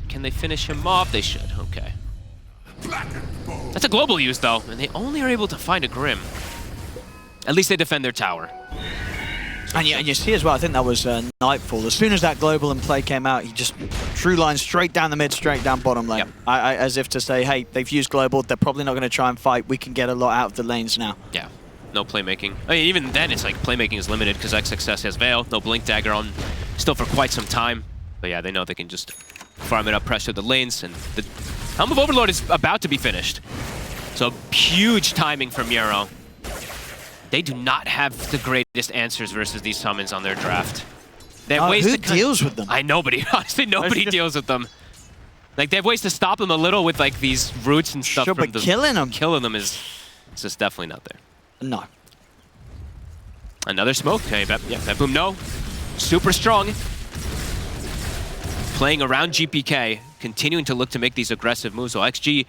Can they finish him off? They should. Okay. That's a global use, though, and they only are able to find a Grim. At least they defend their tower. And you see as well, I think that was Nightfall. As soon as that global in play came out, he just drew lines straight down the mid, straight down bottom lane. Yep. As if to say, hey, they've used global, they're probably not going to try and fight. We can get a lot out of the lanes now. Yeah, no playmaking. I mean, even then, it's like playmaking is limited because XXS has Veil, no Blink Dagger on still for quite some time. But yeah, they know they can just farm it up, pressure the lanes, and the Helm of Overlord is about to be finished. So huge timing from Miro. They do not have the greatest answers versus these summons on their draft. They have ways who to deals with them? I know, but honestly, nobody deals with them. Like, they have ways to stop them a little with like these roots and stuff. Sure, from but killing them is just definitely not there. No. Another smoke. Okay, BetBoom, no. Super strong. Playing around GPK, continuing to look to make these aggressive moves. So XG,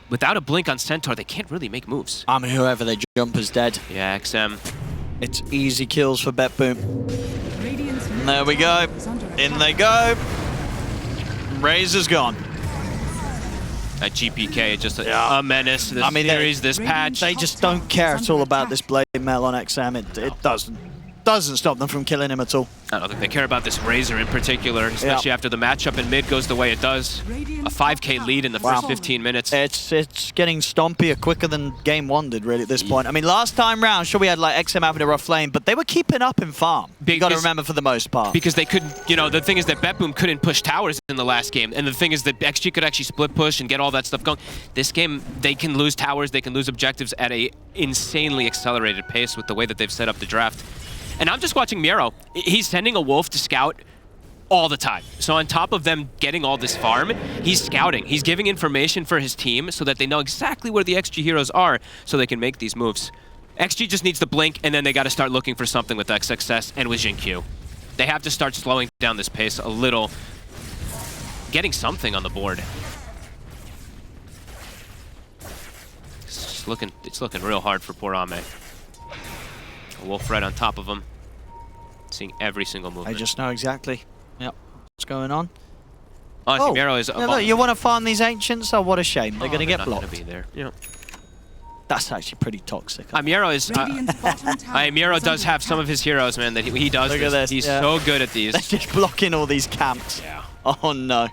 without a blink on Centaur, they can't really make moves. I mean, whoever they jump is dead. Yeah, XM. It's easy kills for BetBoom. And there we go. In they go. Razor's gone. At GPK, just a menace. This series, this patch. They just don't care at all about this blade mail on XM. It doesn't stop them from killing him at all. I don't think they care about this Razor in particular, especially after the matchup in mid goes the way it does. A 5k lead in the first 15 minutes. It's getting stompier quicker than game one did, really, at this point. I mean, last time round, sure, we had like XM having a rough lane, but they were keeping up in farm. You got to remember, for the most part. Because they couldn't, the thing is that BetBoom couldn't push towers in the last game, and the thing is that XG could actually split push and get all that stuff going. This game, they can lose towers, they can lose objectives at a insanely accelerated pace with the way that they've set up the draft. And I'm just watching Miro. He's sending a Wolf to scout all the time. So on top of them getting all this farm, he's scouting. He's giving information for his team so that they know exactly where the XG heroes are so they can make these moves. XG just needs to blink, and then they got to start looking for something with XXS and with Jin-Q. They have to start slowing down this pace a little, getting something on the board. It's looking real hard for poor Ame. A Wolf right on top of him, seeing every single movement. I just know exactly what's going on. Honestly, Miro is... look, you want to farm these Ancients? Oh, what a shame. They're going to get blocked. Gonna be there. Yeah. That's actually pretty toxic. Miro is... Miro does have some of his heroes, man, that he does. Look at this. He's so good at these. They're just blocking all these camps. Yeah. Oh, no.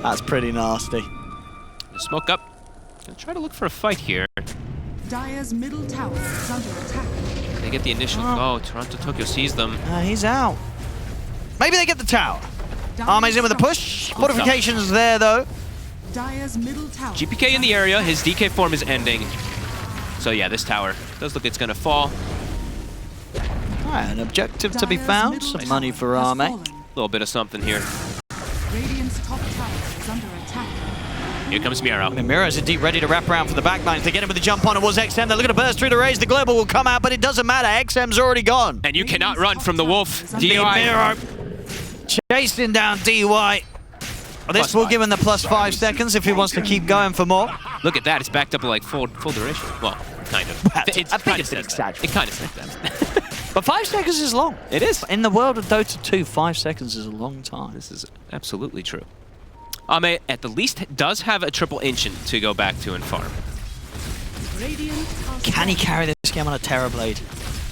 That's pretty nasty. Smoke up. Gonna try to look for a fight here. Dire's middle tower is under attack. They get the initial go. Toronto Tokyo sees them. He's out. Maybe they get the tower. Ame's in with a push. Fortifications there, though. Dire's middle tower. GPK in the area. His DK form is ending. So yeah, this tower does look it's gonna fall. Alright, an objective to be found. Some money for Ame. A little bit of something here. Radiant's top tower is under attack. Here comes Miro. And Miro's indeed ready to wrap around for the backline. If they get him with the jump on, it was XM. They're looking to burst through the raise. The global will come out, but it doesn't matter. XM's already gone. And you cannot run from the Wolf. DY. Miro chasing down DY. This will give him the +5 seconds if he wants to keep going for more. Look at that. It's backed up to like full duration. Well, kind of. I think it's exaggerated. It kind of says that. But 5 seconds is long. It is. In the world of Dota 2, 5 seconds is a long time. This is absolutely true. Ame, at the least, does have a triple ancient to go back to and farm. Can he carry this game on a Terrorblade?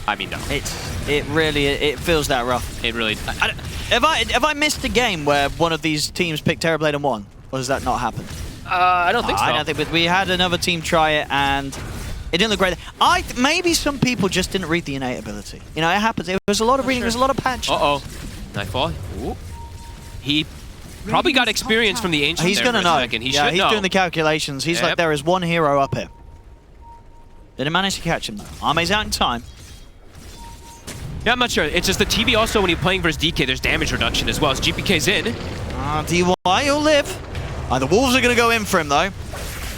I mean, no. It really feels that rough. It really... Have I missed a game where one of these teams picked Terrorblade and won? Or has that not happened? I don't think so. I don't think, but we had another team try it and it didn't look great. Maybe some people just didn't read the innate ability. You know, it happens. It was a lot of reading. There's a lot of patch. Uh-oh. Nightfall. Ooh. He probably got experience from the ancient. He's going to know. He's doing the calculations. He's like, there is one hero up here. Didn't manage to catch him though. Ame's out in time. Yeah, I'm not sure. It's just the TV also, when you're playing versus DK, there's damage reduction as well. As GPK's in. DY will live. The Wolves are going to go in for him, though.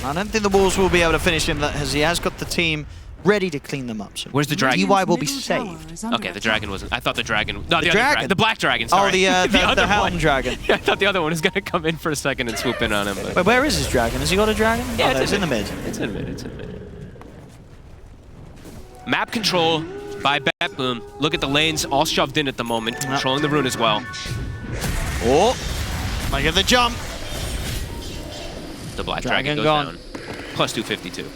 I don't think the Wolves will be able to finish him, as he has got the team ready to clean them up. So where's the dragon? DY will be Middle tower saved. is under Okay, the attack. dragon wasn't. I thought the dragon. No, The the dragon? other dragon. The black dragon. Sorry. Oh, the other Helm one. dragon. Yeah, I thought the other one was gonna come in for a second and swoop in on him. But Wait, where is his dragon? Has he got a dragon? yeah, oh, it's in the mid. It's in mid. It's in mid. Map control by BetBoom. Look at the lanes all shoved in at the moment, controlling the rune as well. Oh, might get the jump. The black Dragon dragon goes gone. down. Plus 252.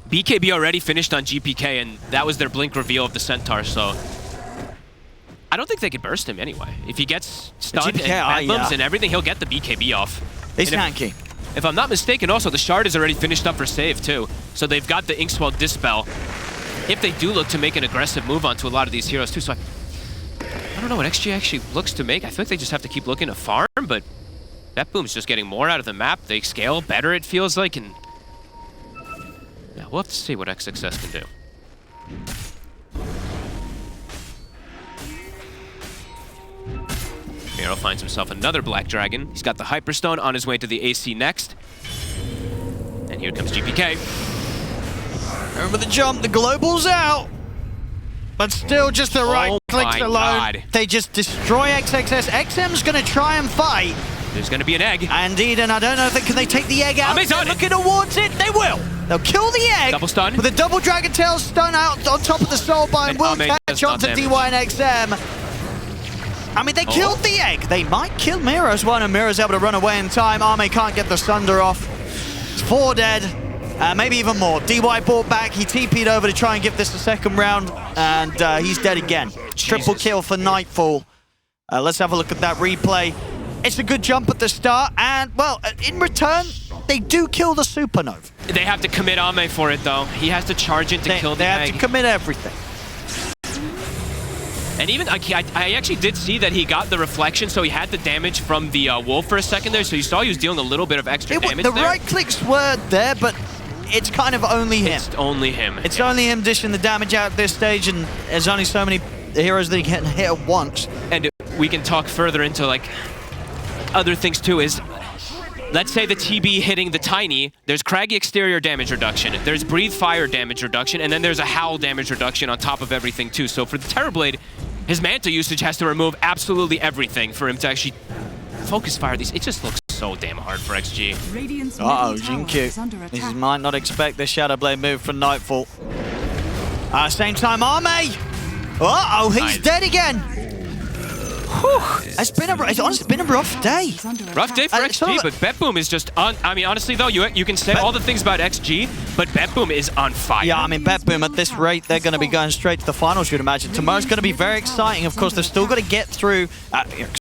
BKB already finished on GPK, and that was their blink reveal of the Centaur, so I don't think they could burst him anyway. If he gets stunned GPK, and bedlams yeah. and everything, he'll get the BKB off. He's And tanky. If I'm not mistaken, also, the Shard is already finished up for save, too. So they've got the Inkswell Dispel. If they do look to make an aggressive move onto a lot of these heroes, too. So I don't know what XG actually looks to make. I think they just have to keep looking to farm, but BetBoom's just getting more out of the map. They scale better, it feels like, and yeah, we'll have to see what XXS can do. Miro finds himself another Black Dragon. He's got the Hyperstone on his way to the AC next. And here comes GPK. Remember the jump, the global's out. But still just the right clicks my alone. God. They just destroy XXS. XM's gonna try and fight. There's going to be an egg. Indeed, and I don't know if can they take the egg out. Ame's on They're it. looking towards it. They will. They'll kill the egg. Double stun. With a double Dragon Tail stun out on top of the Soulbind. And Will Ame does catch not onto damage. DY and XM. I mean, they killed the egg. They might kill Miro as well, and Miro's able to run away in time. Ame can't get the Sunder off. It's 4 dead. Maybe even more. DY brought back. He TP'd over to try and give this a second round, and he's dead again. Triple kill for Nightfall. Let's have a look at that replay. It's a good jump at the start, and, well, in return, they do kill the Supernova. They have to commit Ame for it, though. He has to charge in to kill the They have egg. to commit everything. And even, I actually did see that he got the reflection, so he had the damage from the wolf for a second there, so you saw he was dealing a little bit of extra damage The there. right clicks were there, but it's kind of only him. It's only him. It's only him dishing the damage out at this stage, and there's only so many heroes that he can hit at once. And we can talk further into, like, other things, too, is... Let's say the TB hitting the Tiny, there's Craggy Exterior damage reduction, there's Breathe Fire damage reduction, and then there's a Howl damage reduction on top of everything too. So for the Terrorblade, his Manta usage has to remove absolutely everything for him to actually focus fire these. It just looks so damn hard for XG. Radiant's Uh-oh, middle tower is under Jinku. He attack. might not expect this Shadow Blade move from Nightfall. Same time, Ame! Uh-oh, he's Nice. dead again! Whew. It's honestly been a rough day. Is under Rough day attack. for It's sort XG, of but BetBoom is just on. I mean, honestly though, you can say all the things about XG, but BetBoom is on fire. Yeah, I mean, BetBoom, at this rate, they're going to be going straight to the finals, you'd imagine. Tomorrow's going to be very exciting. Of course, they've still got to get through,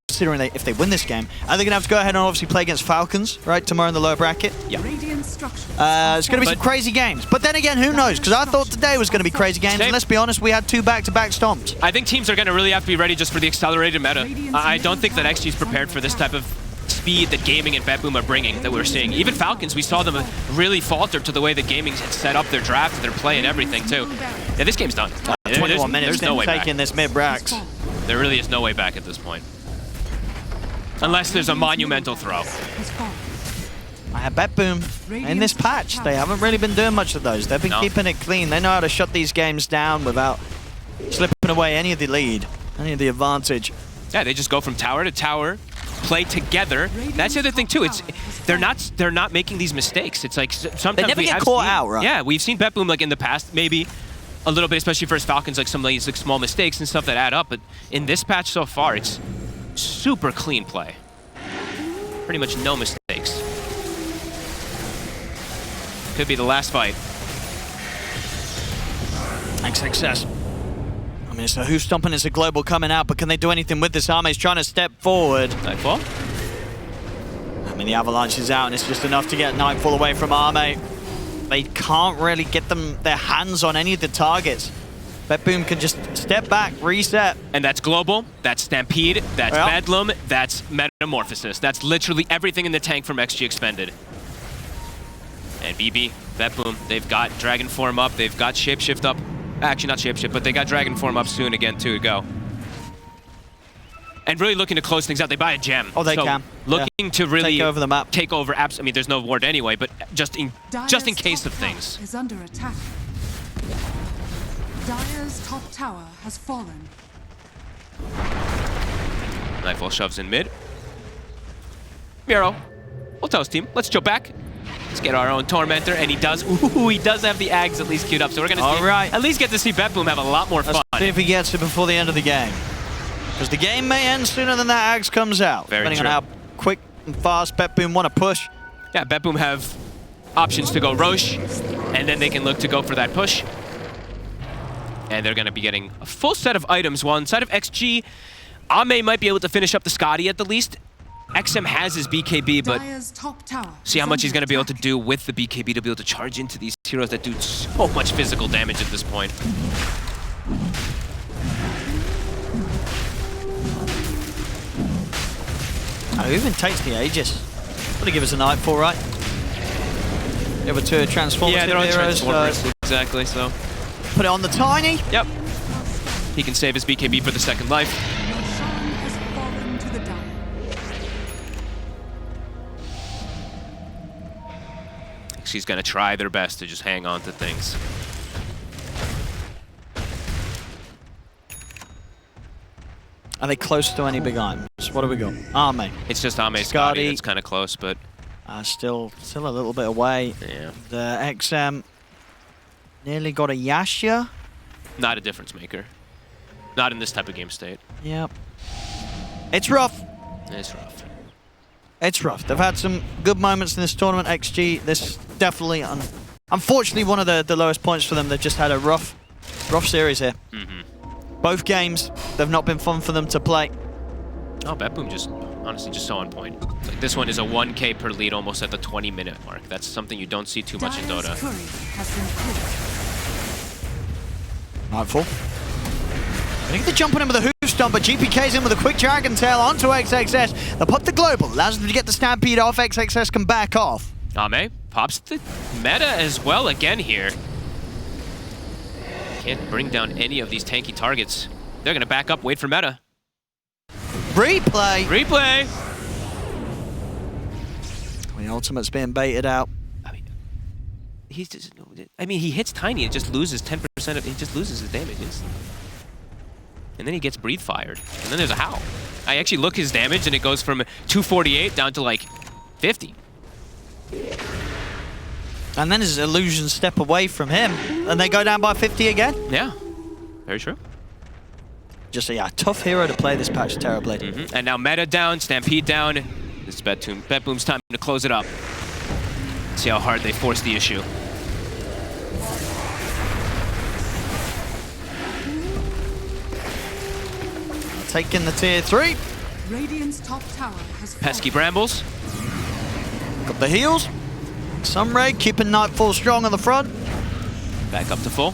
considering if they win this game. And they're going to have to go ahead and obviously play against Falcons, right, tomorrow in the lower bracket. Yeah. Radiant structures. It's going to be some crazy games. But then again, who knows? Because I thought today was going to be crazy games. Same. And let's be honest, we had 2 back-to-back stomps. I think teams are going to really have to be ready just for the accelerated meta. I don't think that XG is prepared for this type of speed that Gaming and BetBoom are bringing that we're seeing. Even Falcons, we saw them really falter to the way that Gaming had set up their draft, their play, and everything, too. Yeah, this game's done. 21 minutes There's no way back. taking this mid-brax. There really is no way back at this point. Unless there's a monumental throw. Has fallen. I have BetBoom in this patch. They haven't really been doing much of those. They've been keeping it clean. They know how to shut these games down without slipping away any of the lead, any of the advantage. Yeah, they just go from tower to tower, play together. That's the other thing too. It's they're not making these mistakes. It's like sometimes They never we get have caught seen, out, right? Yeah, we've seen BetBoom like in the past, maybe a little bit, especially versus Falcons, like some of these like small mistakes and stuff that add up. But in this patch so far, it's super clean play. Pretty much no mistakes. Could be the last fight. Success. I mean, it's a who's stomping, it's a global coming out, but can they do anything with this? Ame's trying to step forward. Nightfall. I mean, the Avalanche is out, and it's just enough to get Nightfall away from Ame. They can't really get their hands on any of the targets. BetBoom can just step back, reset. And that's Global, that's Stampede, that's Bedlam, that's Metamorphosis. That's literally everything in the tank from XG Expended. And BB, BetBoom, they've got Dragon Form up, they've got Shapeshift up. Actually, not Shapeshift, but they got Dragon Form up soon again, too, to go. And really looking to close things out. They buy a gem. Oh, they can. Looking to really take over the map. Take over apps. I mean, there's no ward anyway, but just in case of things. Is under attack. Dire's top tower has fallen. Nightfall shoves in mid. Miro, we'll toast team. Let's jump back. Let's get our own Tormentor, and he does. Ooh, he does have the Ags at least queued up, so we're gonna at least get to see BetBoom have a lot more fun. Let's see if he gets it before the end of the game, because the game may end sooner than that Ags comes out, depending on how quick and fast BetBoom want to push. Yeah, BetBoom have options to go Rosh, and then they can look to go for that push. And they're going to be getting a full set of items. While inside of XG, Ame might be able to finish up the Scotty at the least. XM has his BKB, but see how much he's going to be able to do with the BKB to be able to charge into these heroes that do so much physical damage at this point. Oh, even takes the Aegis. Gotta give us a Nightfall, right? The other two are transformative yeah, they're on heroes. Transformers, exactly, so. Put it on the Tiny. Yep. He can save his BKB for the second life. Roshan has fallen to the Dire. She's going to try their best to just hang on to things. Are they close to any big items? What do we got? Ame. It's just Ame Scotty that's kind of close, but... Still a little bit away. Yeah. The XM nearly got a Yasha. Not a difference maker. Not in this type of game state. Yep. It's rough. It's rough. It's rough. They've had some good moments in this tournament. XG, this definitely, unfortunately, one of the lowest points for them. They've just had a rough series here. Both games, they've not been fun for them to play. Oh, BetBoom just, honestly, just so on point. Like, this one is a 1K per lead almost at the 20-minute mark. That's something you don't see too much in Dota. Nightfall. I think they're jumping in with a hoof stomp, but GPK's in with a quick Dragon Tail onto XXS. They pop the global, allows them to get the Stampede off. XXS can back off. Ame pops the meta as well again here. Can't bring down any of these tanky targets. They're going to back up, wait for meta. Replay! Replay! The ultimate's being baited out. I mean, he hits Tiny, it just loses 10% of, he just loses his damage instantly. And then he gets breathe fired. And then there's a howl. I actually look his damage and it goes from 248 down to like 50. And then his illusions step away from him and they go down by 50 again. Yeah, very true. Just a tough hero to play this patch terribly. And now meta down, Stampede down. This is BetBoom's time to close it up. See how hard they force the issue. Taking the tier 3. Radiant's top tower has Pesky Brambles. Got the heals. Sunray keeping Nightfall strong on the front. Back up to full.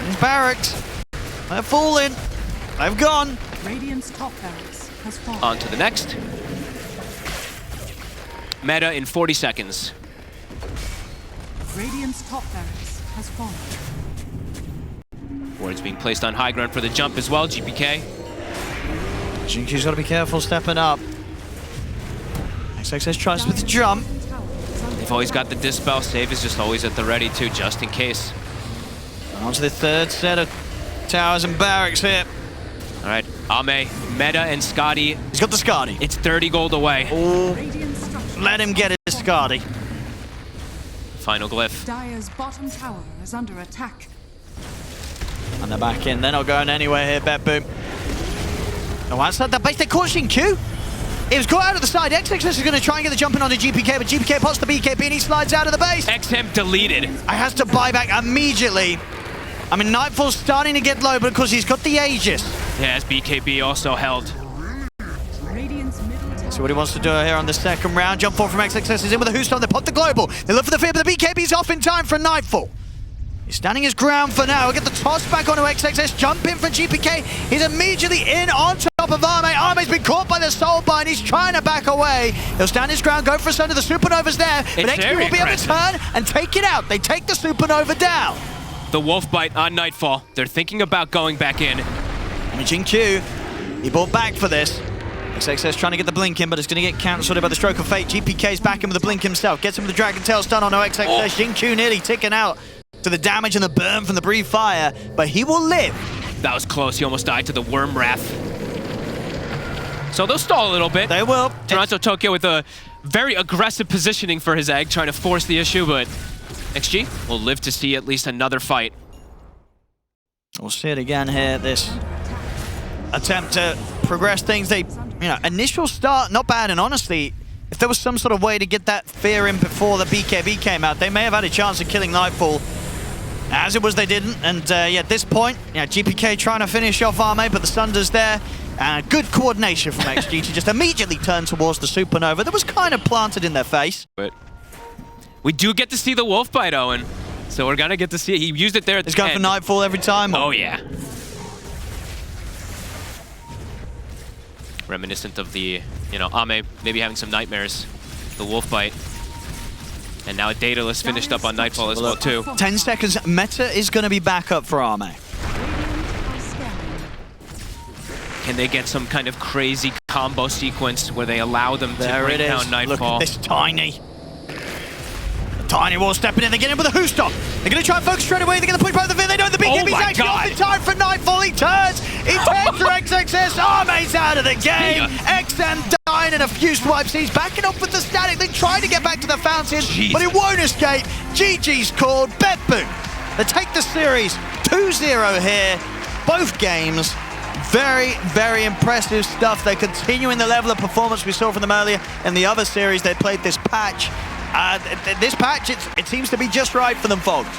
And barracks. They're falling. They've gone. Radiant's top barracks has fallen. On to the next. Meta in 40 seconds. Radiant's top barracks has fallen. Ward's being placed on high ground for the jump as well, GPK. GQ's got to be careful stepping up. XXS tries with the jump. They've always got the dispel. Save is just always at the ready too, just in case. On to the third set of towers and barracks here. All right, Ame, Meta, and Scotty. He's got the Scotty. It's 30 gold away. Oh, let him get his Scotty. Final glyph. Dire's bottom tower is under attack. And they're back in. They're not going anywhere here, BetBoom. No, outside that base, they're caution Q. It was caught out of the side. XXS is going to try and get the jump in on the GPK, but GPK pots the BKB and he slides out of the base. XM deleted. I has to buy back immediately. I mean, Nightfall's starting to get low because he's got the Aegis. Yeah, his BKB also held. See what he wants to do here on the second round. Jump forward from XXS is in with a Houston. They pop the global. They look for the fear, but the BKB's off in time for Nightfall. He's standing his ground for now. We'll get the toss back onto XXS. Jump in from GPK. He's immediately in on top of Ame. Ame's been caught by the soul bind. He's trying to back away. He'll stand his ground, go for a stun. The Supernova's there. But XP will be able to turn and take it out. They take the Supernova down. The wolf bite on Nightfall. They're thinking about going back in. Imaging Q. He bought back for this. XXS trying to get the blink in, but it's going to get cancelled by the stroke of fate. GPK's back in with the blink himself. Gets him with the Dragon Tail stun on XXS. Xingqiu nearly ticking out to the damage and the burn from the Breathe Fire, but he will live. That was close. He almost died to the Worm Wrath. So they'll stall a little bit. They will. Toronto Tokyo with a very aggressive positioning for his egg, trying to force the issue, but XG will live to see at least another fight. We'll see it again here. This attempt to progress things. Initial start, not bad, and honestly, if there was some sort of way to get that fear in before the BKB came out, they may have had a chance of killing Nightfall. As it was, they didn't, and at this point, GPK trying to finish off Arme, but the Sunder's there. And good coordination from XG to just immediately turn towards the Supernova that was kind of planted in their face. But we do get to see the Wolf Bite, Owen. So we're going to get to see it. He used it there at the end. He's going for Nightfall every time? Oh, yeah. Reminiscent of the, Ame maybe having some nightmares. The Wolf Bite. And now a Daedalus finished up on Nightfall as well, too. 10 seconds. Meta is going to be back up for Ame. Can they get some kind of crazy combo sequence where they allow them to bring down Nightfall? Look at this Tiny. Tiny Wall stepping in. They get in with a Hoostock. They're going to try and focus straight away. They're going to push both of it. They know the BKB's actually off in time for Nightfall. He turns. He takes for XXS. Arme's out of the game. XM dying in a few swipes. He's backing up with the static. They try to get back to the fountain, but it won't escape. GG's called. BetBoom. They take the series 2-0 here. Both games. Very, very impressive stuff. They're continuing the level of performance we saw from them earlier in the other series. They played this patch. This patch, it seems to be just right for them, folks.